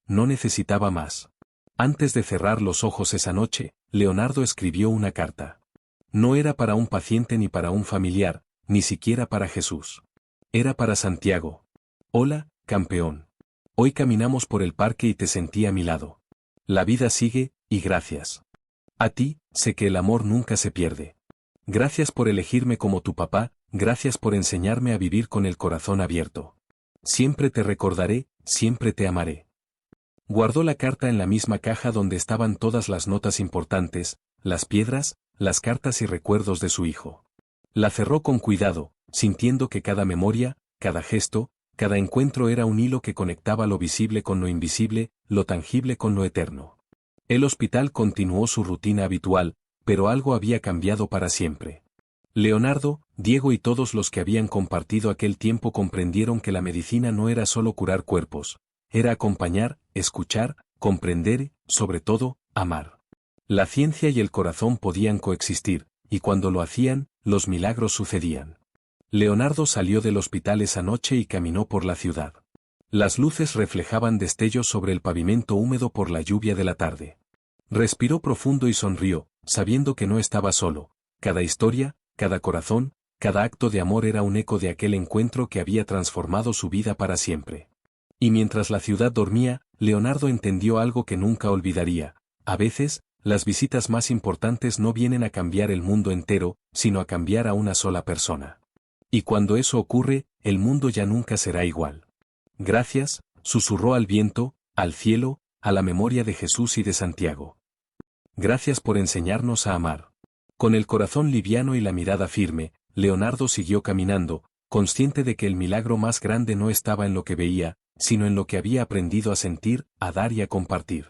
No necesitaba más. Antes de cerrar los ojos esa noche, Leonardo escribió una carta. No era para un paciente ni para un familiar, ni siquiera para Jesús. Era para Santiago. Hola, campeón. Hoy caminamos por el parque y te sentí a mi lado. La vida sigue, y gracias. A ti, sé que el amor nunca se pierde. Gracias por elegirme como tu papá, gracias por enseñarme a vivir con el corazón abierto. Siempre te recordaré, siempre te amaré. Guardó la carta en la misma caja donde estaban todas las notas importantes, las piedras, las cartas y recuerdos de su hijo. La cerró con cuidado, sintiendo que cada memoria, cada gesto, cada encuentro era un hilo que conectaba lo visible con lo invisible, lo tangible con lo eterno. El hospital continuó su rutina habitual, pero algo había cambiado para siempre. Leonardo, Diego y todos los que habían compartido aquel tiempo comprendieron que la medicina no era solo curar cuerpos, era acompañar, escuchar, comprender y, sobre todo, amar. La ciencia y el corazón podían coexistir, y cuando lo hacían, los milagros sucedían. Leonardo salió del hospital esa noche y caminó por la ciudad. Las luces reflejaban destellos sobre el pavimento húmedo por la lluvia de la tarde. Respiró profundo y sonrió, sabiendo que no estaba solo. Cada historia, cada corazón, cada acto de amor era un eco de aquel encuentro que había transformado su vida para siempre. Y mientras la ciudad dormía, Leonardo entendió algo que nunca olvidaría. A veces, las visitas más importantes no vienen a cambiar el mundo entero, sino a cambiar a una sola persona. Y cuando eso ocurre, el mundo ya nunca será igual. Gracias, susurró al viento, al cielo, a la memoria de Jesús y de Santiago. Gracias por enseñarnos a amar. Con el corazón liviano y la mirada firme, Leonardo siguió caminando, consciente de que el milagro más grande no estaba en lo que veía, sino en lo que había aprendido a sentir, a dar y a compartir.